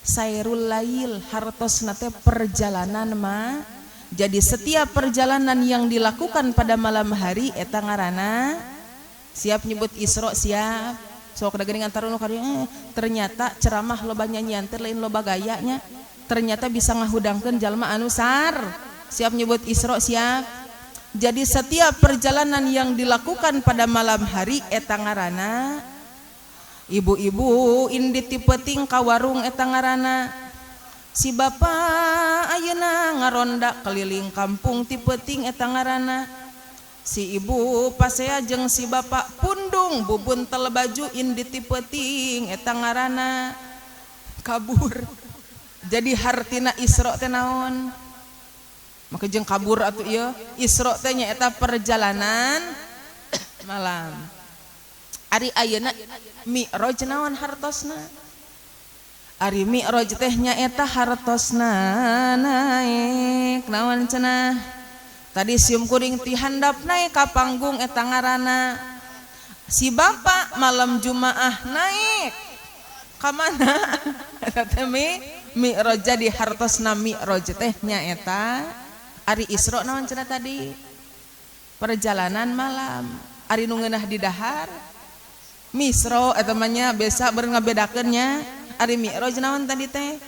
Sairul lail hartosna teh perjalanan mah. Jadi setiap perjalanan yang dilakukan pada malam hari eta ngaranna siap nyebut Isra siap. Sok da geuningan taruna ternyata ceramah loba nyanyian teh lain loba gayanya. Ternyata bisa ngahudangkeun jalma anu sar. Siap nyebut Isra siap. Jadi setiap perjalanan yang dilakukan pada malam hari eta ngaranna ibu-ibu indi ti peuting ka warung eta ngaranna si bapa ayeuna ngaronda keliling kampung ti peuting eta ngaranna si ibu pasea jeung si bapa pundung bubuntel baju indi ti peuting eta ngaranna kabur. Jadi hartina Isra teh naon? Maka jeung kabur atuh ieu Isra teh nyaeta perjalanan malam. Ari ayeuna Mi'raj naon hartosna? Ari Mi'raj teh nyaeta hartosna naik naon cenah? Tadi sium kuring ti handap naik ka panggung eta ngaranna si bapa malam Jumaah naik ka mana? Eta teh Mi'raj. Jadi hartosna Mi'raj teh nyaeta Ari Isra naon cenah tadi? Perjalanan malam. Ari nu ngeunah di dahar Misra eta mah nya biasa beureung ngabedakeun nya. Ari Mi'raj naon tadi teh?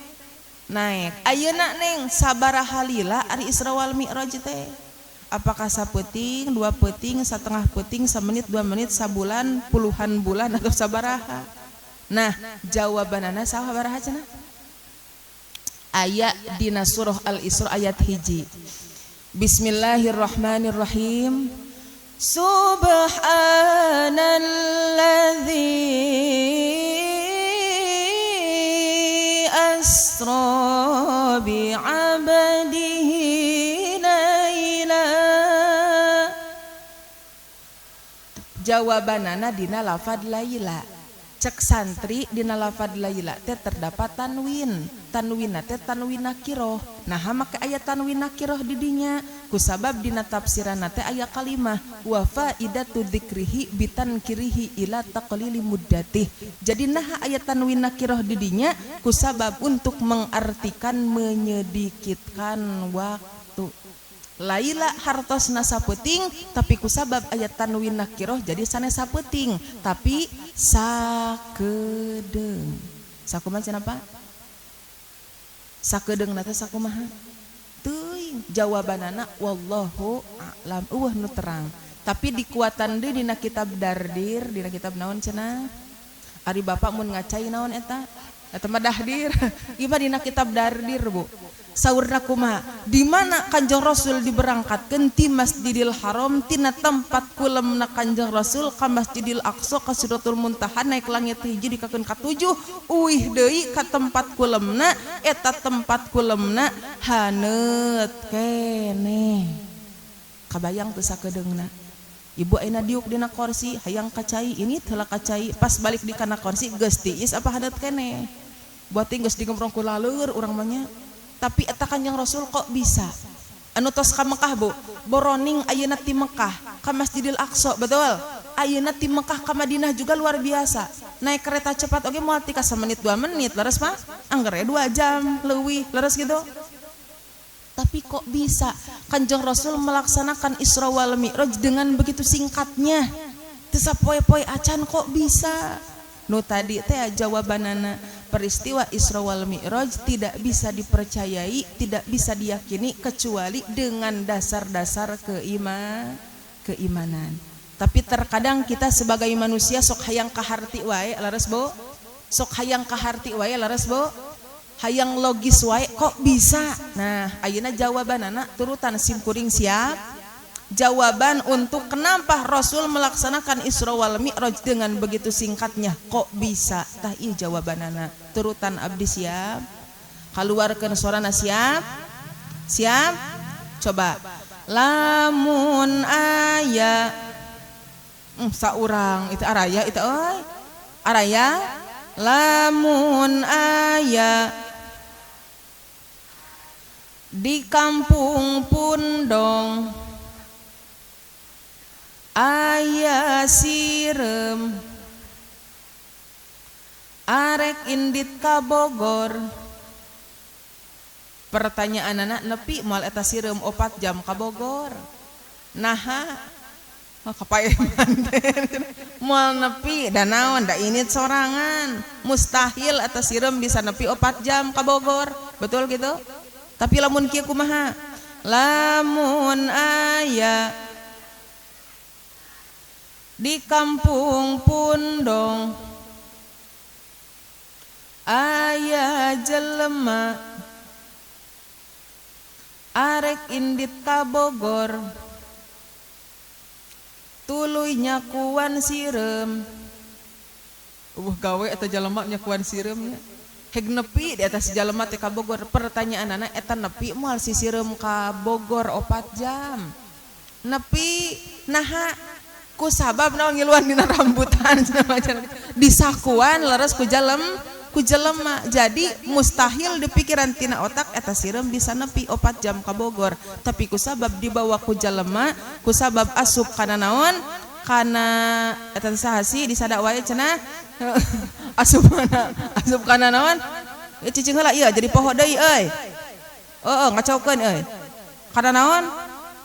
Naik. Ayeuna neng sabaraha lila ari Isra wal Mi'raj teh? Apakah sapeuting, dua peuting, satengah peuting, samenit, 2 menit, sabulan, puluhan bulan atau sabaraha? Nah, jawabanana sabaraha cenah? Ayat dina surah Al-Isra ayat 1. Bismillahirrahmanirrahim. Subhanalladzi asra bi'abdihi laila. Jawabanana dina lafad laila. Cek santri dina lafad laila teh terdapat tanwin. Tanwin teh tanwin nakiroh. Nah maka aya tanwin nakiroh di dinya kusabab dina tafsiran teh aya kalimah wa faidatu dzikrihi bitankirihi ila taqlili muddatih. Jadi nah aya tanwin nakiroh di dinya kusabab untuk mengartikan menyedikitkan waktu. Laila hartosna sapeuting tapi kusabab aya tanwin nakiroh jadi sanes sapeuting tapi sakedeung. Sakumaha cenah Pak? Sakedeung teh sakumaha? Teuing jawabanana wallahu a'lam. Nu terang. Tapi dikuatan deui dina kitab Dardir, dina kitab naon cenah? Ari bapak mun ngacai naon eta? Eta mah Dahdir. Ieu mah dina kitab Dardir, Bu. Saurna kumaha? Di mana Kanjeng Rasul diberangkatkeun ti Masjidil Haram tina tempat kulemna Kanjeng Rasul ka Masjidil Aqsa ka Sidratul Muntaha naik langit hiji dikakeun ka 7 uih deui ka tempat kulemna eta tempat kulemna haneut keneh. Kabayang teu sakedeungna? Ibu ayeuna diuk dina kursi hayang kacai ini telah kacai pas balik di kana kursi geus tiis apa haneut keneh. Buat geus digemprong ku laleur urang mah nya. Tapi eta Kanjeng Rasul kok bisa anu tos ka Mekah Bu boroning ayeuna ti Mekah ka Masjidil Aqsa betul ayeuna ti Mekah ka Madinah juga luar biasa naik kereta cepat oge moal ti ka 1 menit 2 menit leres mah angger 2 jam leuwih leres gitu. Tapi kok bisa Kanjeng Rasul melaksanakan Isra wal Mi'raj dengan begitu singkatnya teu sapoe-poe acan kok bisa? Nu tadi teh jawabanana peristiwa Isra wal Mi'raj tidak bisa dipercayai, tidak bisa diyakini kecuali dengan dasar-dasar keimanan. Tapi terkadang kita sebagai manusia sok hayang kaharti wae laras Bo. Sok hayang kaharti wae laras Bo. Hayang logis wae kok bisa. Nah, ayeuna jawabanana turutan simkuring siap. Jawaban untuk kenapa Rasul melaksanakan Isra wal Mi'raj dengan begitu singkatnya kok bisa? Tah ieu jawabanana. Turutan abdi siap. Kaluarkeun suarana siap. Siap? Coba. Lamun aya saurang itu araya itu euy. Araya lamun aya Di kampung Pundong aya sirem arek indit ka Bogor. Pertanyaan anak nepi moal eta sirem 4 jam ka Bogor. Naha kapaeman moal nepi da naon da init sorangan. Mustahil eta sirem bisa nepi 4 jam ka Bogor. Betul gitu? Tapi lamun kieu kumaha? Lamun aya di kampung Pundong aya jelema arek indit ka Bogor, tuluy nyakuan sirem. Gawe eta jelema nyakuan siremnya. Heg nepi di atas jalema teh ka Bogor. Pertanyaan anak eta nepi moal si sirem ka Bogor 4 jam. Nepi naha ku sabab naon ngiluan dina rambutan disakuan leres ku jelema. Jadi mustahil di pikiran tina otak eta sirem bisa nepi 4 jam ka Bogor. Tapi ku sabab dibawa ku jelema, ku sabab asup kana naon? Kana eta sahasi disada wae cenah asup kana naon? Cicing heula ieu jadi poho deui euy. Ngacaukeun euy. Kana naon?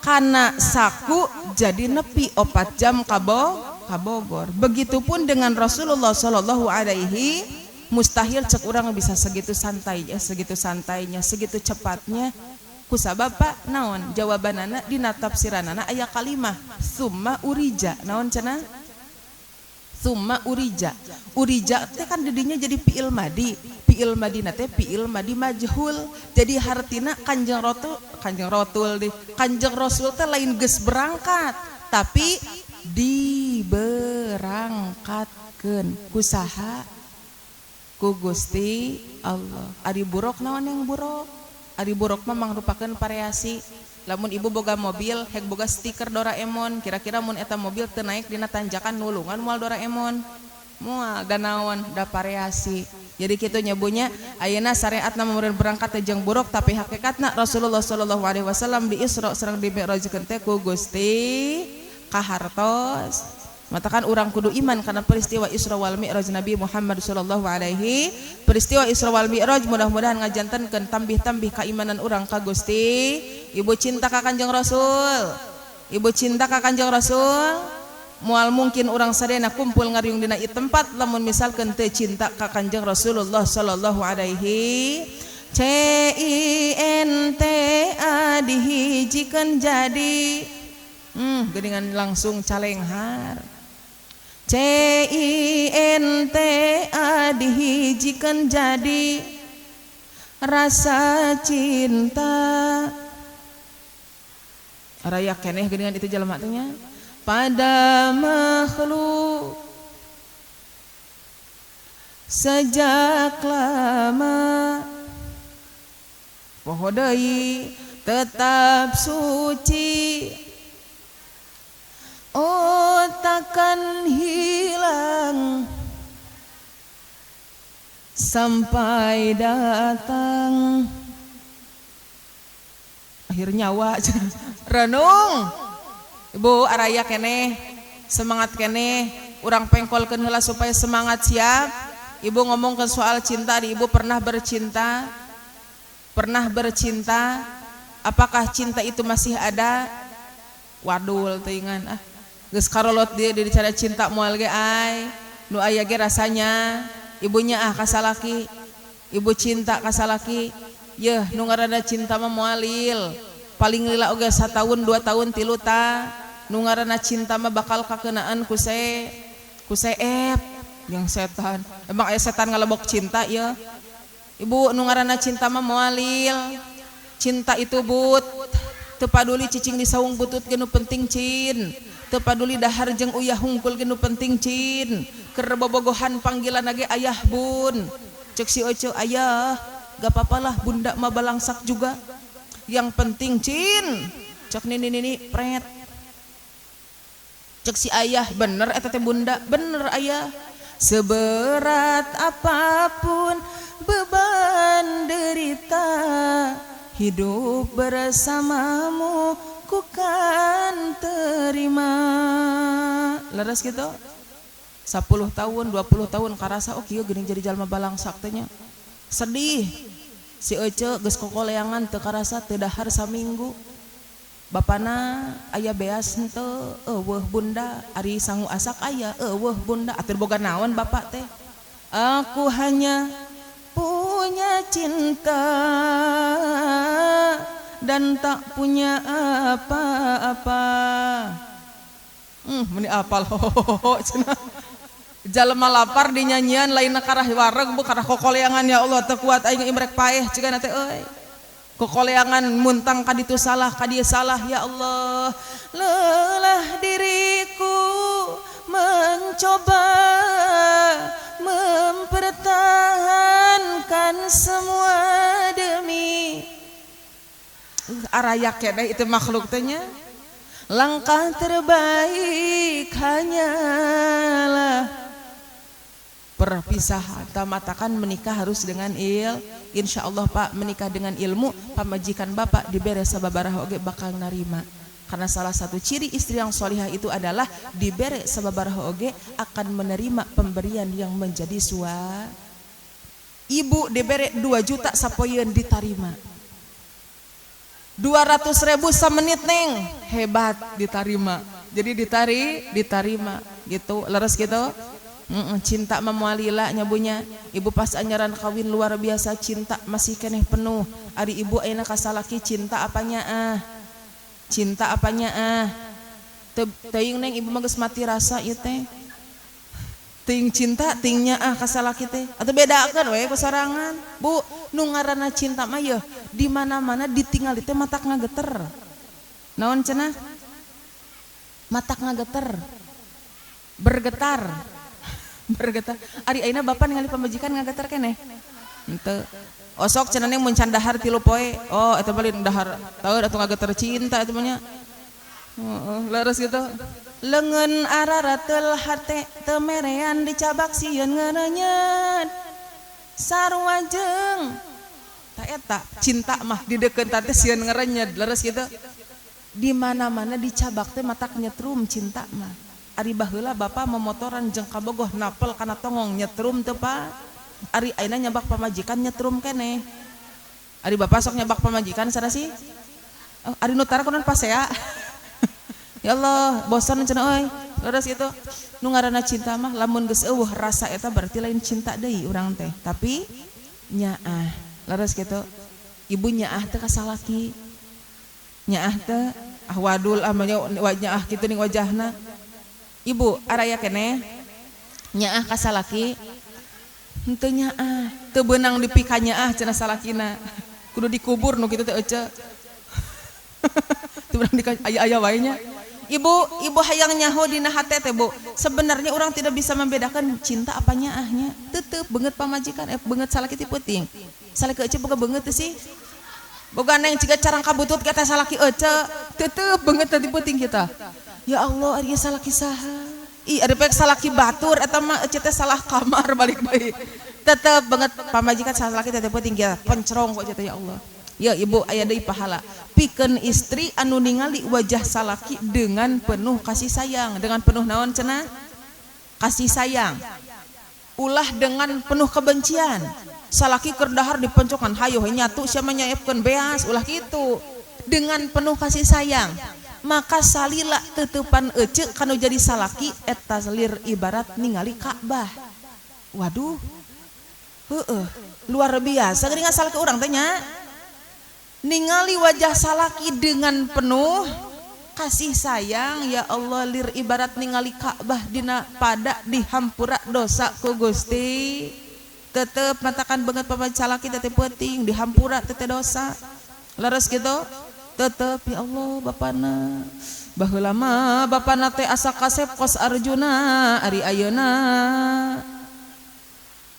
Kana saku jadi nepi 4 jam ka Bogor. Begitupun dengan Rasulullah sallallahu alaihi mustahil cek urang bisa segitu santainya, segitu cepatnya. Kusabab Pak naon jawabanana dina tafsiranana aya kalimah summa urija. Naon cenah? Summa urija. Urija teh kan didinya jadi fiil madi. Fiil madina teh fiil madi majhul. Jadi hartina Kanjeng Rasul teh lain geus berangkat, tapi diberangkatkeun ku saha? Ku Gusti Allah. Ari buruk naon yang buruk? Ari buruk mah mangrupakeun variasi. Lamun ibu boga mobil, hek boga stiker Doraemon, kira-kira mun eta mobil teu naik dina tanjakan nulungan moal Doraemon. Moal da naon, da variasi. Jadi kitu nyebunya ayeuna syariatna mun berangkat teh jeung buruk, tapi hakikatna Rasulullah sallallahu alaihi wasallam di Isra sareng di Mi'rajkeun teh ku Gusti kahartos. Matakan orang kudu iman karena peristiwa Isra wal Mi'raj Nabi Muhammad sallallahu alaihi. Peristiwa Isra wal Mi'raj mudah-mudahan ngajantenkeun tambih-tambih keimanan orang ka Gusti. Ibu cinta ka Kanjeng Rasul. Ibu cinta ka Kanjeng Rasul. Moal mungkin orang sadayana kumpul ngariung dina ieu tempat lamun misalkeun teu cinta ka Kanjeng Rasulullah sallallahu alaihi. CINTA dihijikeun jadi geuningan langsung calenghar. CINTA dihijikeun jadi rasa cinta. Raya keneh geuningan itu jelema teh nya pada makhluk sejak lama. Poho deui tetap suci. Oh takkan hilang sampai datang akhir nyawa. Renung ibu araya keneh semangat keneh urang pengkolkeun heula supaya semangat siap. Ibu ngomong ke soal cinta, ibu pernah bercinta? Apakah cinta itu masih ada? Wadul teuingan geus karolot dia dicara cinta moal ge ai nu aya ge rasanya ibunya ka salaki, ibu cinta ka salaki, yeuh nu ngaranna cinta mah moalil paling lila oge 1 tahun 2 tahun 3 ta. Nu ngaranna cinta mah bakal kakeunaan ku seep yang setan. Emang aya setan ngalebok cinta ya? Ibu nu ngaranna cinta mah moalil. Cinta itu but teu paduli cicing di saung butut ge nu penting cin. Teu paduli dahar jeung uyah hungkul ge nu penting cin. Keur bobogohan panggilan ge ayah bun. Cek si Oce ayah, gak papalah bunda mah balangsak juga. Yang penting cin. Cek nini pret. Cek si ayah bener eta teh bunda, bener ayah. Seberat apapun beban derita hidup bersamamu ku kan terima. Leres gitu 10 tahun 20 tahun karasa kieu geuning jadi jalma balangsak teh nya sedih si Ece geus kokoleangan teu karasa teu dahar saminggu bapana aya beas henteu eueuh bunda ari sangu asak aya eueuh bunda atur boga naon bapak teh aku hanya punya cinta dan tak punya apa-apa. Meni apal ho cenah. Jalma lapar di nyanyian lain karah wareg bu karah kokoleangan ya Allah teu kuat aing imrek paeh cigana teh euy. Kokoleangan muntang kaditu salah kadieu salah ya Allah. Lelah diriku mencoba mempertahankan semua demi arayak ya itu makhluk teh nya. Langkah terbaik hanyalah perpisahan. Tamatakan menikah harus dengan insya Allah Pak menikah dengan ilmu pamajikan Bapak dibere sababaraha oge bakal narima. Karena salah satu ciri istri yang solihah itu adalah dibere sababaraha oge akan menerima pemberian yang menjadi suami. Ibu dibere 2 juta sapoyeun ditarima. 200.000 samenit neng hebat ditarima. Jadi ditarima gitu leres gitu. Cinta memualila nyabunya ibu pas anyaran kawin luar biasa cinta masih keneh penuh. Ari ibu ayeuna ka salaki cinta apanya teuing neng ibu mah geus mati rasa ieu teh teuing cinta teuing nyaah ka salaki teh atuh bedakeun we kusarangan bu nu ngaranna cinta mah yeuh di mana-mana ditinggali teh matak ngageter naon cenah matak ngageter bergetar ari ayeuna bapak ningali pamajikan ngageter keneh henteu osok cenah neng mun can dahar 3 poe oh eta bali dahar taeur atuh ngageter cinta eta mah nya leres gitu leungeun ararateul hate teu merean dicabak sieun ngeureunyeun sarua jeung ta eta cinta mah di deukeun teh sieun ngeureunyeud leres gitu di mana-mana dicabak teh matak nyetrum cinta mah ari baheula bapak memotoran jeung kabogoh napel kana tongong nyetrum teu Pak ari ayeuna nyabak pamajikan nyetrum keneh ari bapak sok nyabak pamajikan sada sih ari nu tara kunaon pasea ya Allah bosan cenah euy leres gitu nu ngaranna cinta mah lamun geus eueuh rasa eta berarti lain cinta deui urang teh tapi nyaah leres gitu ibu nyaah teh ka salaki nyaah teh wadul amanya nyaah kitu ning wajahna ibu araya keneh nyaah ka salaki henteu nyaah teu beunang dipika nyaah cenah salakina kudu dikubur nu kitu teh ece teu beunang aya-aya wae nya Ibu hayang nyaho dina hate teh Bu. Sebenarnya orang tidak bisa membedakan cinta apa nyaahnya. Tetep beungeut pamajikan, beungeut salaki ti peuting. Salaki ece boga beungeut teh sih. Boga neng ciga carang kabutut kata salaki ece, tetep beungeut ti peuting kita. Ya Allah, ari salaki saha? Ih, ada pek salaki batur eta mah ece teh salah kamar balik deui. Tetep beungeut pamajikan salaki teh peuting kita. Pencrong kok ece teh ya Allah. Ya ibu aya deui pahala. Pikeun istri anu ningali wajah salaki dengan penuh kasih sayang, dengan penuh naon cenah? Kasih sayang. Ulah dengan penuh kebencian. Salaki keur dahar dipencokan hayo nyatu sia mah nyaepkeun beas ulah kitu. Dengan penuh kasih sayang. Maka salila teutupan ece kanu jadi salaki eta lir ibarat ningali Ka'bah. Waduh. Heueuh, luar biasa geuning salaki urang teh nya. Ningali wajah salaki dengan penuh kasih sayang ya Allah lir ibarat ningali Ka'bah dina pada dihampura dosa ku Gusti tetep matakan banget pamajikan salaki teh peuting dihampura teh dosa leres gitu tetep ya Allah bapana baheula mah bapana teh asa kasep kos Arjuna ari ayeuna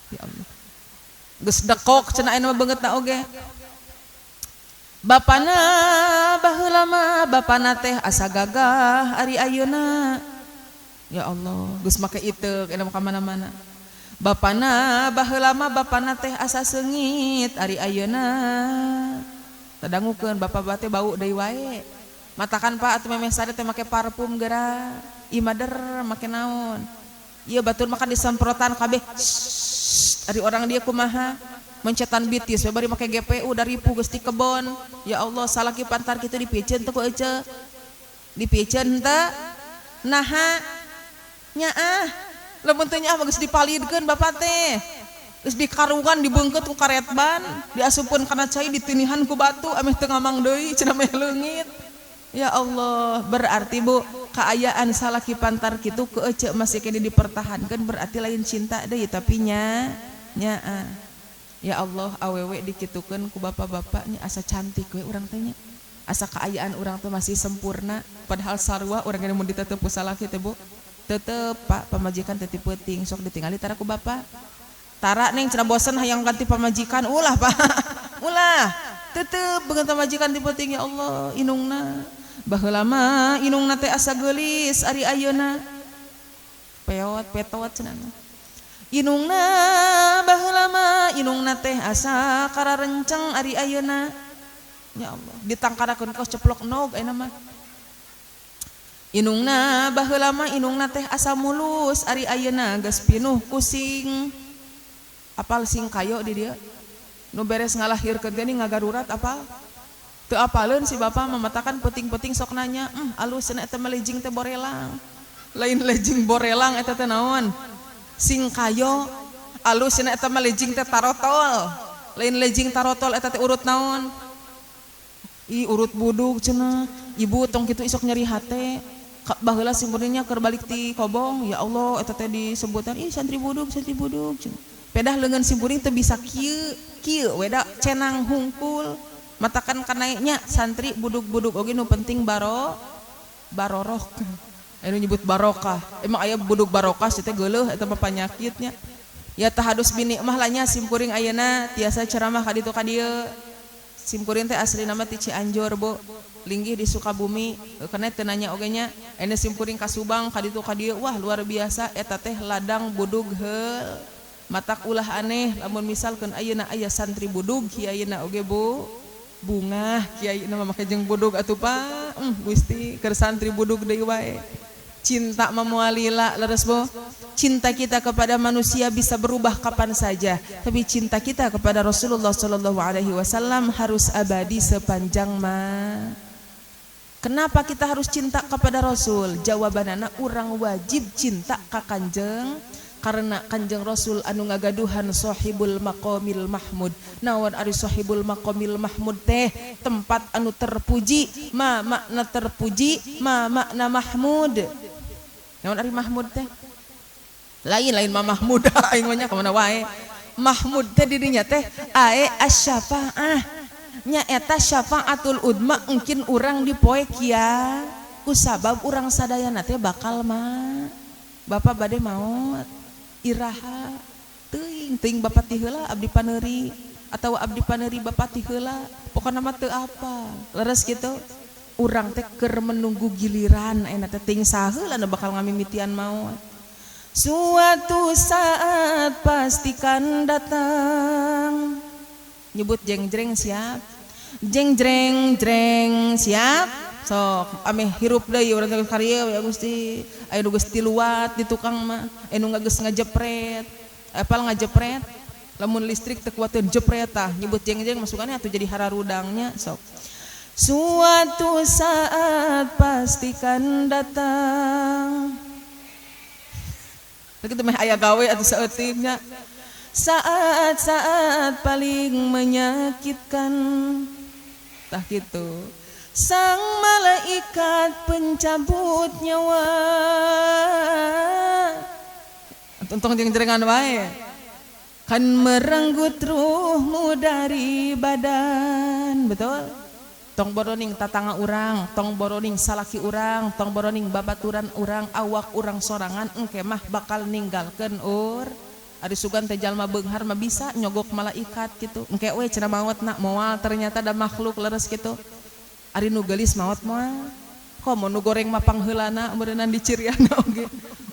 ya Allah geus dekok cenah aya mah beungeutna oge bapana baheula mah bapana teh asa gagah ari ayeuna ya Allah geus make iteuk aya ka mana-mana bapana baheula mah bapana teh asa seungit ari ayeuna tadangukeun bapak-bapak teh bau deui wae. Matakan Pak atuh memeh sare teh make parfum geura. Ieu mader make naon? Ieu batur makan disemprotan kabeh. Ari orang dia kumaha? Mencetan bitis we bari make GPU dari pu geus ti kebon. Ya Allah salaki pantar kitu dipieceun teh ku ece. Dipieceun teh naha nyaah. Lamun teu nyaah geus dipalidkeun bapak teh. Geus dikarungan dibeungkeut ku karet ban, diasupkeun kana cai ditinihan ku batu ameh teu ngamang deui cenah meh leungit. Ya Allah, berarti Bu, kaayaan salaki pantar kitu ku ece masih kene dipertahankeun berarti lain cinta deui tapi nyaah. Ya Allah awewe dikitukeun ku bapak-bapaknya asa cantik we urang teh nya. Asa kaayaan urang teh masih sempurna padahal sarua urang geus mun ditetep ku salaki teh Bu. Tetep Pak pamajikan teh ti peuting sok ditingali tara ku bapak. Tara neng cenah bosen hayang ganti pamajikan ulah Pak. Ulah. Tetep beungeut pamajikan ti peuting ya Allah inungna. Baheula mah inungna teh asa geulis ari ayeuna. Petot cenah. Inungna baheula mah inungna teh asa kararenceng ari ayeuna. Ya Allah, ditangkarakeun kos ceplok nog ayeuna mah. Inungna baheula mah inungna teh asa mulus ari ayeuna geus pinuh kusing. Apal sing kayo di dieu? Nu beres ngalahirkeun geuning ngagarurat apal? Teu apaleun si bapa mematakan peuting-peuting sok nanya, alus cenah eta mah lejing teh borelang. Lain lejing borelang eta teh naon? Sing kayo alus cenah eta mah lejing teh tarotol. Lain lejing tarotol eta teh urut naon? Urut budug cenah. Ibu tong kitu isok nyeri hate. Baheula simkuringnya keur balik ti kobong. Ya Allah eta teh disebutan santri budug cenah. Pedah leungeun simkuring teu bisa kieu weda cenang hungkul. Matakan kanaenya santri budug-budug oge nu penting baroroh. Anu nyebut barokah. Emang aya budug barokah teh geuleuh eta mah panyakitnya. Ya tahadus bini mah lanya simkuring ayeuna tiasa ceramah ka ditu ka dieu. Simkuring teh aslina mah ti Cianjur Bu. Linggih di Sukabumi. Kana teu nanya oge nya. Ene simkuring ka Subang ka ditu ka dieu. Wah luar biasa eta teh ladang budug heul. Matak ulah aneh lamun misalkeun ayeuna aya santri budug kiayeuna oge Bu. Bunga kiai nama make jeung budug atuh Pak. Gusti keur santri budug deui wae. Cinta mamualila leres Bu. Cinta kita kepada manusia bisa berubah kapan saja, tapi cinta kita kepada Rasulullah sallallahu alaihi wasallam harus abadi sepanjang Kenapa kita harus cinta kepada Rasul? Jawabanana urang wajib cinta ka Kanjeng karena Kanjeng Rasul anu ngagaduhan sahibul maqamil mahmud. Naon ari sahibul maqamil mahmud teh? Tempat anu terpuji. Ma makna terpuji, ma makna mahmud. Naon ari mahmud teh? Lain mah mahmud aing mah nya ka mana wae. Mahmud teh dirinya teh ae asy-syafaah. Nya eta syafaatul udma engkin urang di poe kieu kusabab urang sadayana teh bakal mah. Bapak bade maot. Iraha teuing bapak ti heula abdi paneuri atawa abdi paneuri bapak ti heula pokona mah teu apa leres kitu urang teh keur menunggu giliran ayeuna teh ting saheula nu bakal ngamimitian maot. Suatu saat pastikan datang nyebut jeng-jreng siap jeng-jreng siap sok ameh hirup deui urang teh karya ya Gusti aya nu geus tiluat di tukang mah anu geus ngajepret apal ngajepret lamun listrik teu kuateun jepret tah nyebut jeng-jeng masukannya atuh jadi hararudangnya sok. Suatu saat pastikan datang kitu mah aya gawe atuh saeutiknya saat-saat paling menyakitkan tah kitu. Sang malaikat pencabut nyawa Tuntung jeng-jerengan wae kan merenggut ruhmu dari badan. Betul? Tong boroning tatangga urang, tong boroning salaki urang, tong boroning babaturan urang, awak urang sorangan engke mah bakal ninggalkeun ari sugan teh jalma beunghar mah bisa nyogok malaikat gitu. Engke we cenah maotna moal ternyata ada makhluk leres gitu. Ari nu geulis maot moal komo nu goreng mah pangheulana meureunana diciriana oge.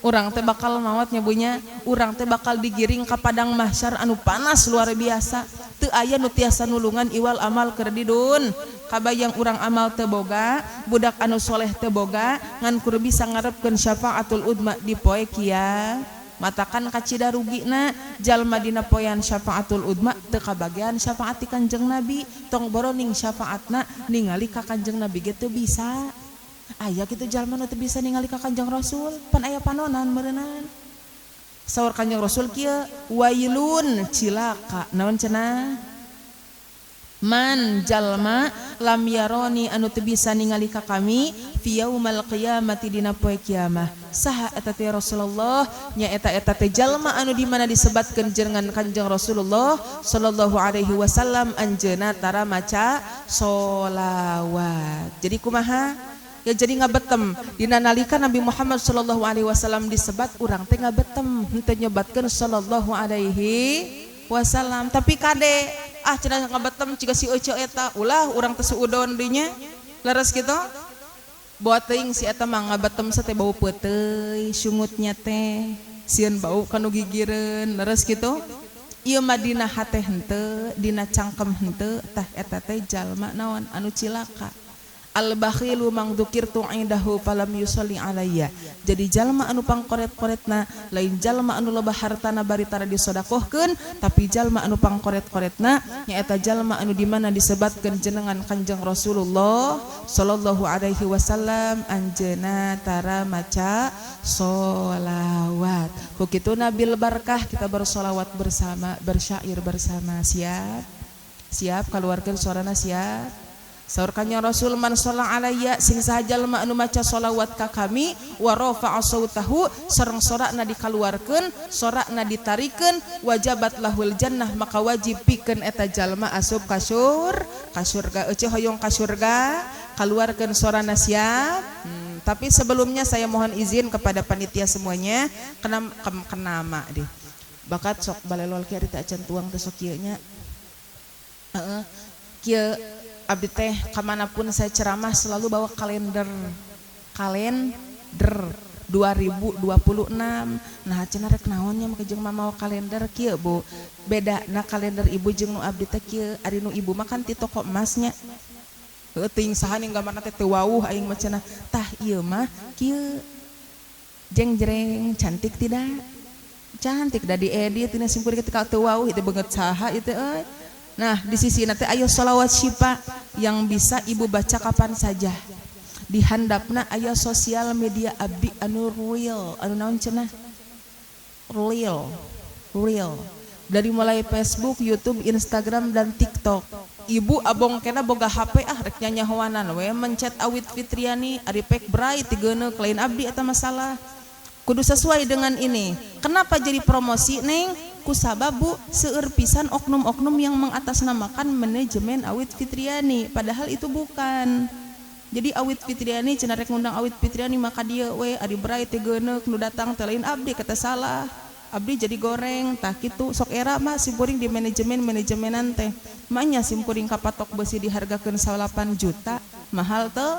Urang teh bakal maot nyabunya, urang teh bakal digiring ka padang mahsyar anu panas luar biasa. Teu aya nu tiasa nulungan iwal amal keur didun. Kabayang urang amal teu boga, budak anu soleh teu boga, ngan kudu bisa ngarepkeun syafaatul udma di poe kiamat. Matakan kacida rugina jalma dina poean syafaatul udma teu kabagian syafaat ti Kanjeng Nabi, tong boroning syafaatna ningali ka Kanjeng Nabi ge teu bisa. Aya kitu jalma nu teu bisa ningali ka Kanjeng Rasul, pan aya panonan meureunana. Saur Kanjeng Rasul kieu, wailun cilaka, naon cenah? Man jalma lam yaroni anu teu bisa ningali ka kami fi yaumal qiyamati dina poe kiamah. Saha eta teh Rasulullah? Nya eta teh jalma anu di mana disebatkeun jenengan Kanjeng Rasulullah sallallahu alaihi wasallam anjeunna tara maca sholawat. Jadi kumaha? Ya jadi ngabetem dina nalika Nabi Muhammad sallallahu alaihi wasallam disebat urang teh ngabetem henteu nyebatkeun sallallahu alaihi wasallam, tapi kade cenah ngabetem ciga si Ece eta ulah urang teh suudon dinya leres kitu. Boa teuing si eta mah ngabetem teh bau peuteuy sungutnya teh sieun bau kanu gigireun leres kitu. Ieu mah dina hate henteu dina cangkem henteu tah eta teh jalma naon anu cilaka. Al-bakhilu mang dzukirtu indahu falam yusalli alayya. Jadi jalma anu pangkoret-koretna lain jalma anu loba hartana bari tara disodakohkeun, tapi jalma anu pangkoret-koretna nyaeta jalma anu di mana disebatkeun jenengan Kanjeng Rasulullah sallallahu alaihi wasallam anjeunna tara maca sholawat. Ku kitu nabil barkah kita bersolawat bersama, bersyair bersama. Siap? Siap kaluarkeun suarana siap? Saur Kanjeng Rasul man sholla alayya sing saha jalma anu maca sholawat ka kami wa rafa'a sautahu sareng sorakna dikaluarkeun sorakna ditarikeun wajabat lahul jannah maka wajib pikeun eta jalma asup ka surga eueuh hoyong ka surga kaluarkeun sorana siap. Tapi sebelumnya saya mohon izin kepada panitia semuanya kenama deh bakat sok balelol kieu teh acan tuang teh sok kieu nya kieu abdi teh kamanapun saya ceramah selalu bawa kalender 2026. Nah cenah rek naonnya make jeung mamawa kalender kieu Bu. Beda na kalender ibu jeung nu abdi teh kieu, ari nu ibu mah kan ti toko emasnya. Heuh teuing saha ning gambarna teh teu wawuh aing mah cenah. Tah ieu mah kieu. Jeng-jreng cantik tidak? Cantik da diedit tina simpur ketika teu wawuh itu beungeut saha itu euy. Nah di sisi nanti ayo sholawat syifa yang bisa ibu baca kapan saja. Di handapna ayo sosial media abdi anu real, anu naon cenah? Real. Dari mulai Facebook, YouTube, Instagram dan TikTok. Ibu abong kena boga HP rek nyanyahoanan we mencet Awit Fitriani ari pek brai ti geuneuk lain abdi eta masalah. Kudu sesuai dengan ini. Kenapa jadi promosi neng? Kusababu seueur pisan oknum-oknum yang mengatasnamakan manajemen Awit Fitriani, padahal itu bukan. Jadi Awit Fitriani cenah rek ngundang Awit Fitriani maka dia we ari brai teh geuneuk nu datang teh lain abdi kata salah. Abdi jadi goreng tah kitu sok era mah simpuring di manajemenan teh. Manya simpuring kapatok besi dihargakeun 8 juta, mahal teu?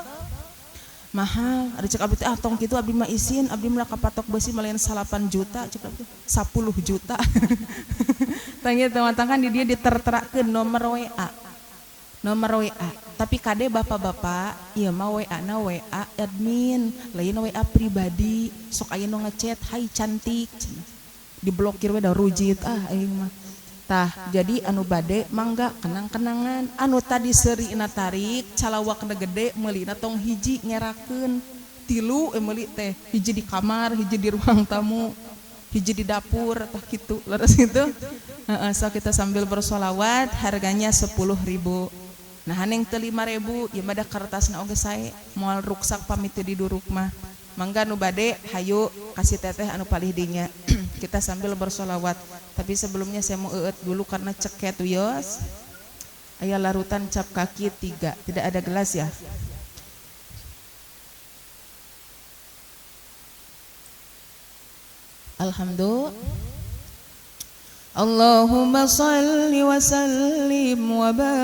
Mahal. Ada cek abdi teh tong kitu abdi mah isin, abdi mah kapatok besi melayan 8 juta, cek abdi 10 juta. Tanya teman-teman di dia diterterakeun nomor WA. Tapi kade bapak-bapak, ieu mah WA-na WA admin, lain WA pribadi. Sok aya nu ngechat, "Hai cantik." Diblokir we da rujit aing mah. Tah jadi anu bade mangga kenang-kenangan anu tadi seurina tarik calawakna gede meulina tong hiji ngerakeun 3 meuli teh hiji di kamar hiji di ruang tamu hiji di dapur tah kitu leres kitu. So kita sambil bersolawat harganya 10.000. Nah haneng teu 5.000 ieu mah da kertasna oge sae moal ruksak pamit di duruk mah mangga nu bade hayu kasih teteh anu palih dinya. Kita sambil bersolawat. Tapi sebelumnya saya mau dulu karena ceket yos. Aya larutan cap kaki 3. Tidak ada gelas ya. Alhamdulillah. Allahumma salli wa sallim wa barik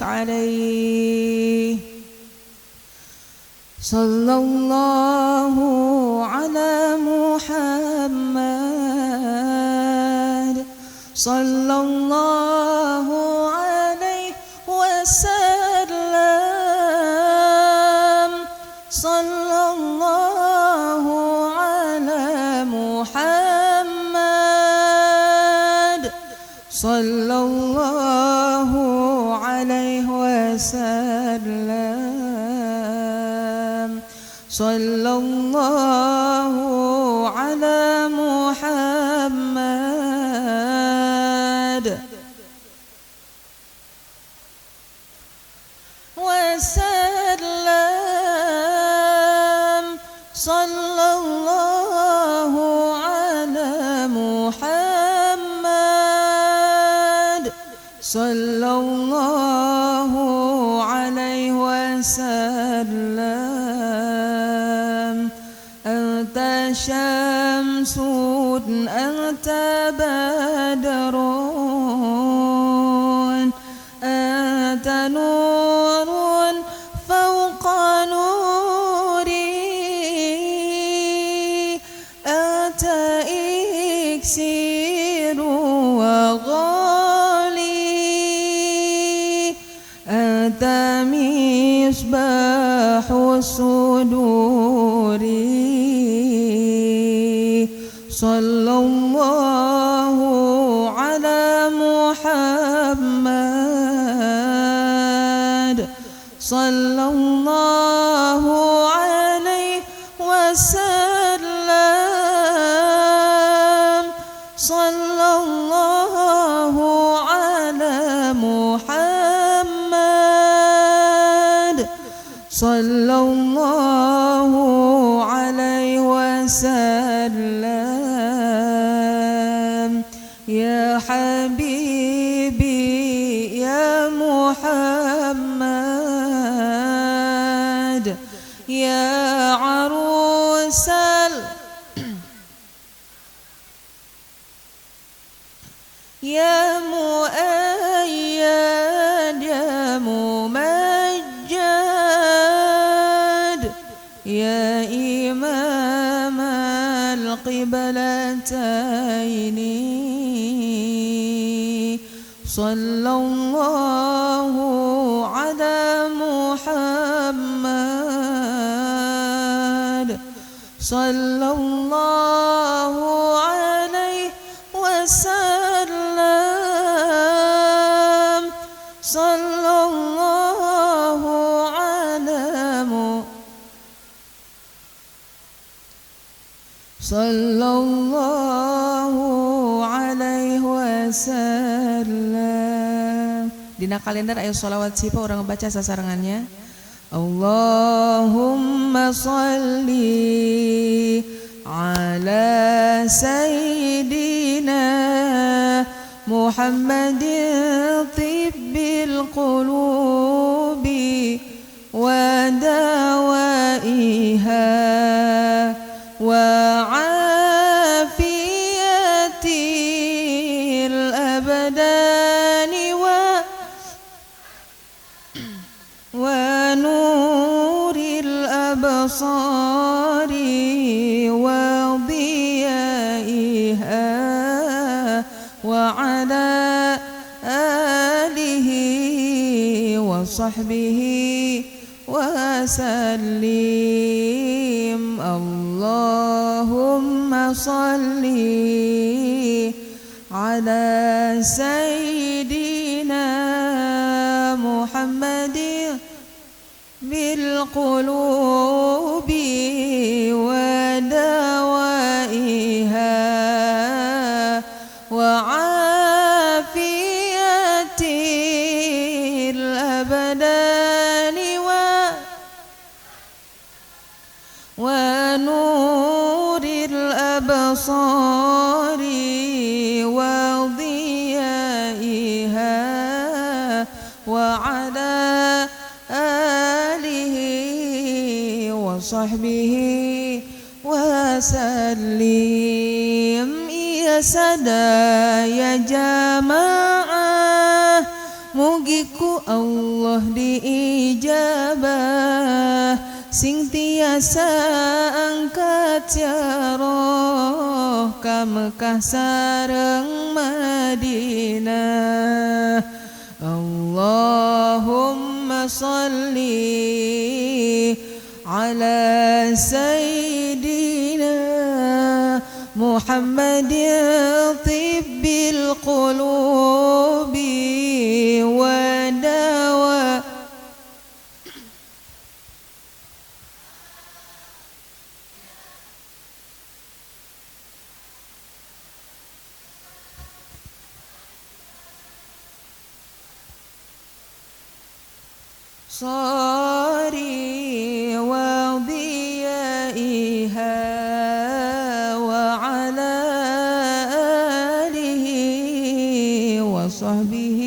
alaihi sallallahu ala Muhammad sallallahu alaihi wasallam sallallahu ala Muhammad sallallahu alaihi wasallam sallallahu ala Muhammad wasallam sallallahu ala Muhammad sallallahu alaihi wasallam anta syamsun anta badrun anta nurun fawqa nuri anta iksiru wa ghali anta misbahu suduri sallallahu ala Muhammad sallallahu alaihi wasallam sallallahu ala Muhammad sallallahu alaihi wasallam ya habibi ya Muhammad ya arusal ya muayyad ya mumajjad ya imam al-qiblataini sallallahu ala Muhammad sallallahu alaihi wasallam sallallahu ala sallallahu alaihi wasallam. Dina kalender ayo sholawat sipa orang baca sasarangannya. Allahumma salli ala sayyidina Muhammadin tibbil qulubi wa dawaiha wa afiyatil abdani wa nuril absari wa diyaiha wa ala alihi wa sahbihi wa sallim. Allahumma salli ala sayyidina Muhammadin bil qulubi wa dawaiha wa afiyatil abdani wa nuril absari wa diyaiha wa ala alihi wa sahbihi wa sallim. Ya sada ya jamaah, mugiku Allah diijabah sing tiasa angkat jaroh ka Mekah sareng Madinah. Allahumma salli ala sayyidina Muhammadin tibbil qulubi wa dawa صاري وضيائها وعلى آله وصحبه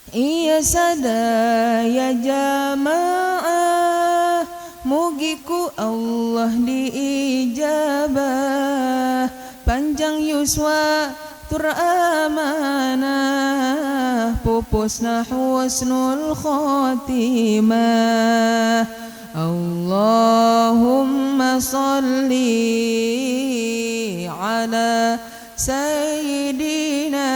Iya sada ya jamaah mugiku Allah diijabah panjang yuswa turamanah pupusna husnul khotimah. Allahumma salli ala sayyidina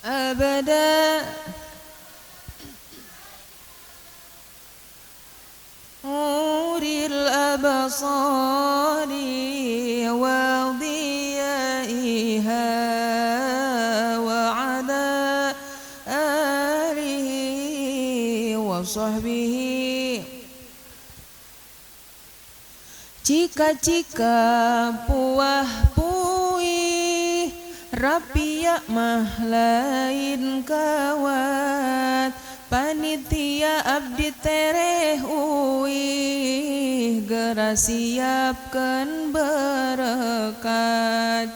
abada uril abasari wa diyaiha wa ala alihi wa sahbihi cika-cika puah puih Rapia mah lain kawat panitia abdi tereh uih geura siapkeun berkat.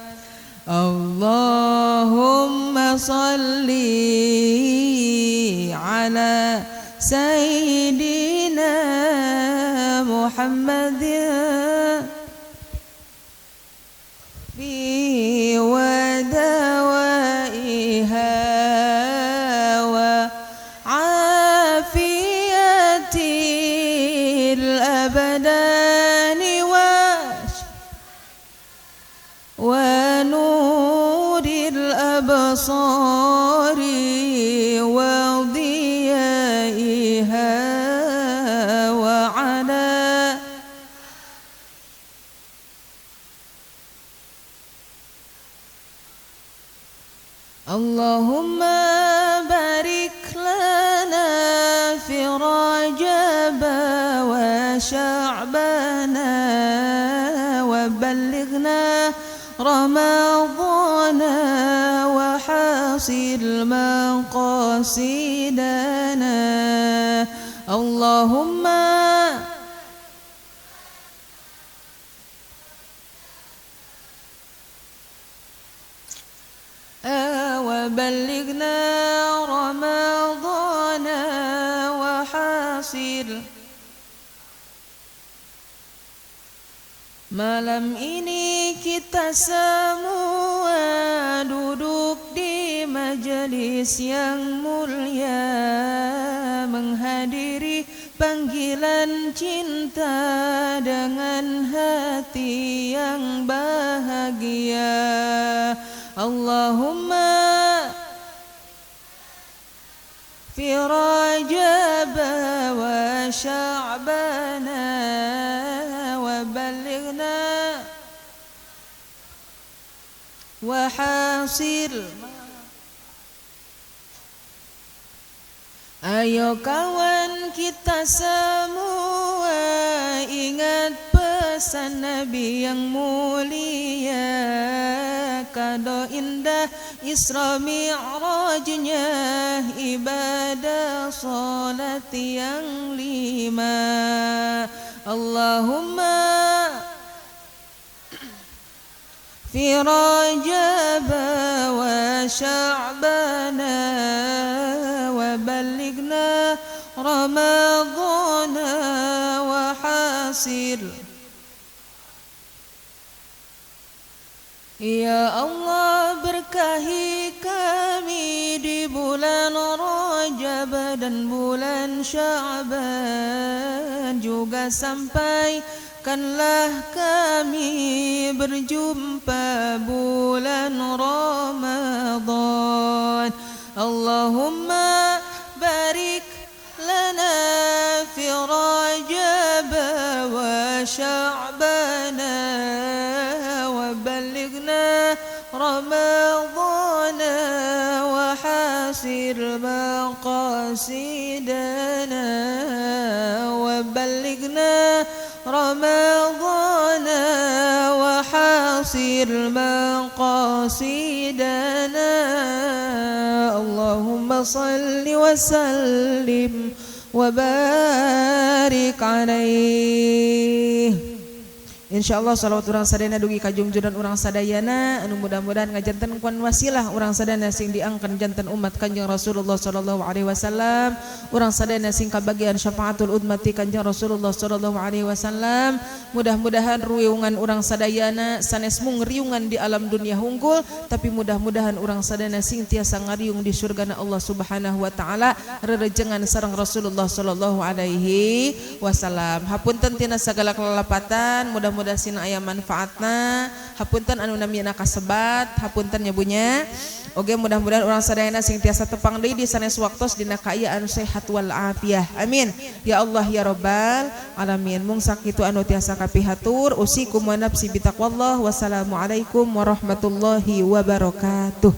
Allahumma salli ala sayyidina Muhammadin bi ودوائها وعافية الأبدان ونور الأبصار وضيائها وعلى Allahumma barik lana fi Rajab wa Sya'bana wa ballighna Ramadhana wa hasil maqasidana. Allahumma وبلغنا رمضان وحاصل malam ini kita semua duduk di majelis yang mulia menghadiri panggilan cinta dengan hati yang bahagia. Allahumma fi Rajab wa Sya'bana wa ballighna wa hasil. Ayo kawan kita semua ingat pesan Nabi yang mulia, kado indah Isra Mi'rajnya, ibadah salat yang 5. Allahumma fi Rajab wa Sya'bana wa ballighna رمضان وحاصر Ya Allah, berkahi kami di bulan Rajab dan bulan Sya'ban, juga sampaikanlah kami berjumpa bulan Ramadan. Allahumma barik lana fi Rajab wa Sya'ban wa balighna Ramadan wa hasir maqasidana wa balighna Ramadan wa hasir maqasidana. Allahumma salli wa sallim wa barik alaih. Insyaallah salawat urang sadayana dugi ka junjunan urang sadayana anu mudah-mudahan ngajanten kuan wasilah urang sadayana sing diangkan janten umat Kanjeng Rasulullah sallallahu alaihi wasallam, urang sadayana sing kabagian syafaatul ummati Kanjeng Rasulullah sallallahu alaihi wasallam. Mudah-mudahan riungan urang sadayana sanes mung riungan di alam dunia hunggul, tapi mudah-mudahan urang sadayana sing tiasa ngariung di surgana Allah Subhanahu wa taala rerejengan sareng Rasulullah sallallahu alaihi wasallam. Hapunten tina sagala kelalapatan, mudah-mudahan sina aya manfaatna, hapunten anu namina kasebat, hapunten nya bunya. Oge mudah-mudahan urang sadayana sing tiasa tepang deui di sanes waktos dina kaayaan sehat wal afiah. Amin. Ya Allah ya Rabbal alamin. Mung sakitu anu tiasa kapihatur, usikum wa nafsi bitaqwallah. Wassalamualaikum warahmatullahi wabarakatuh.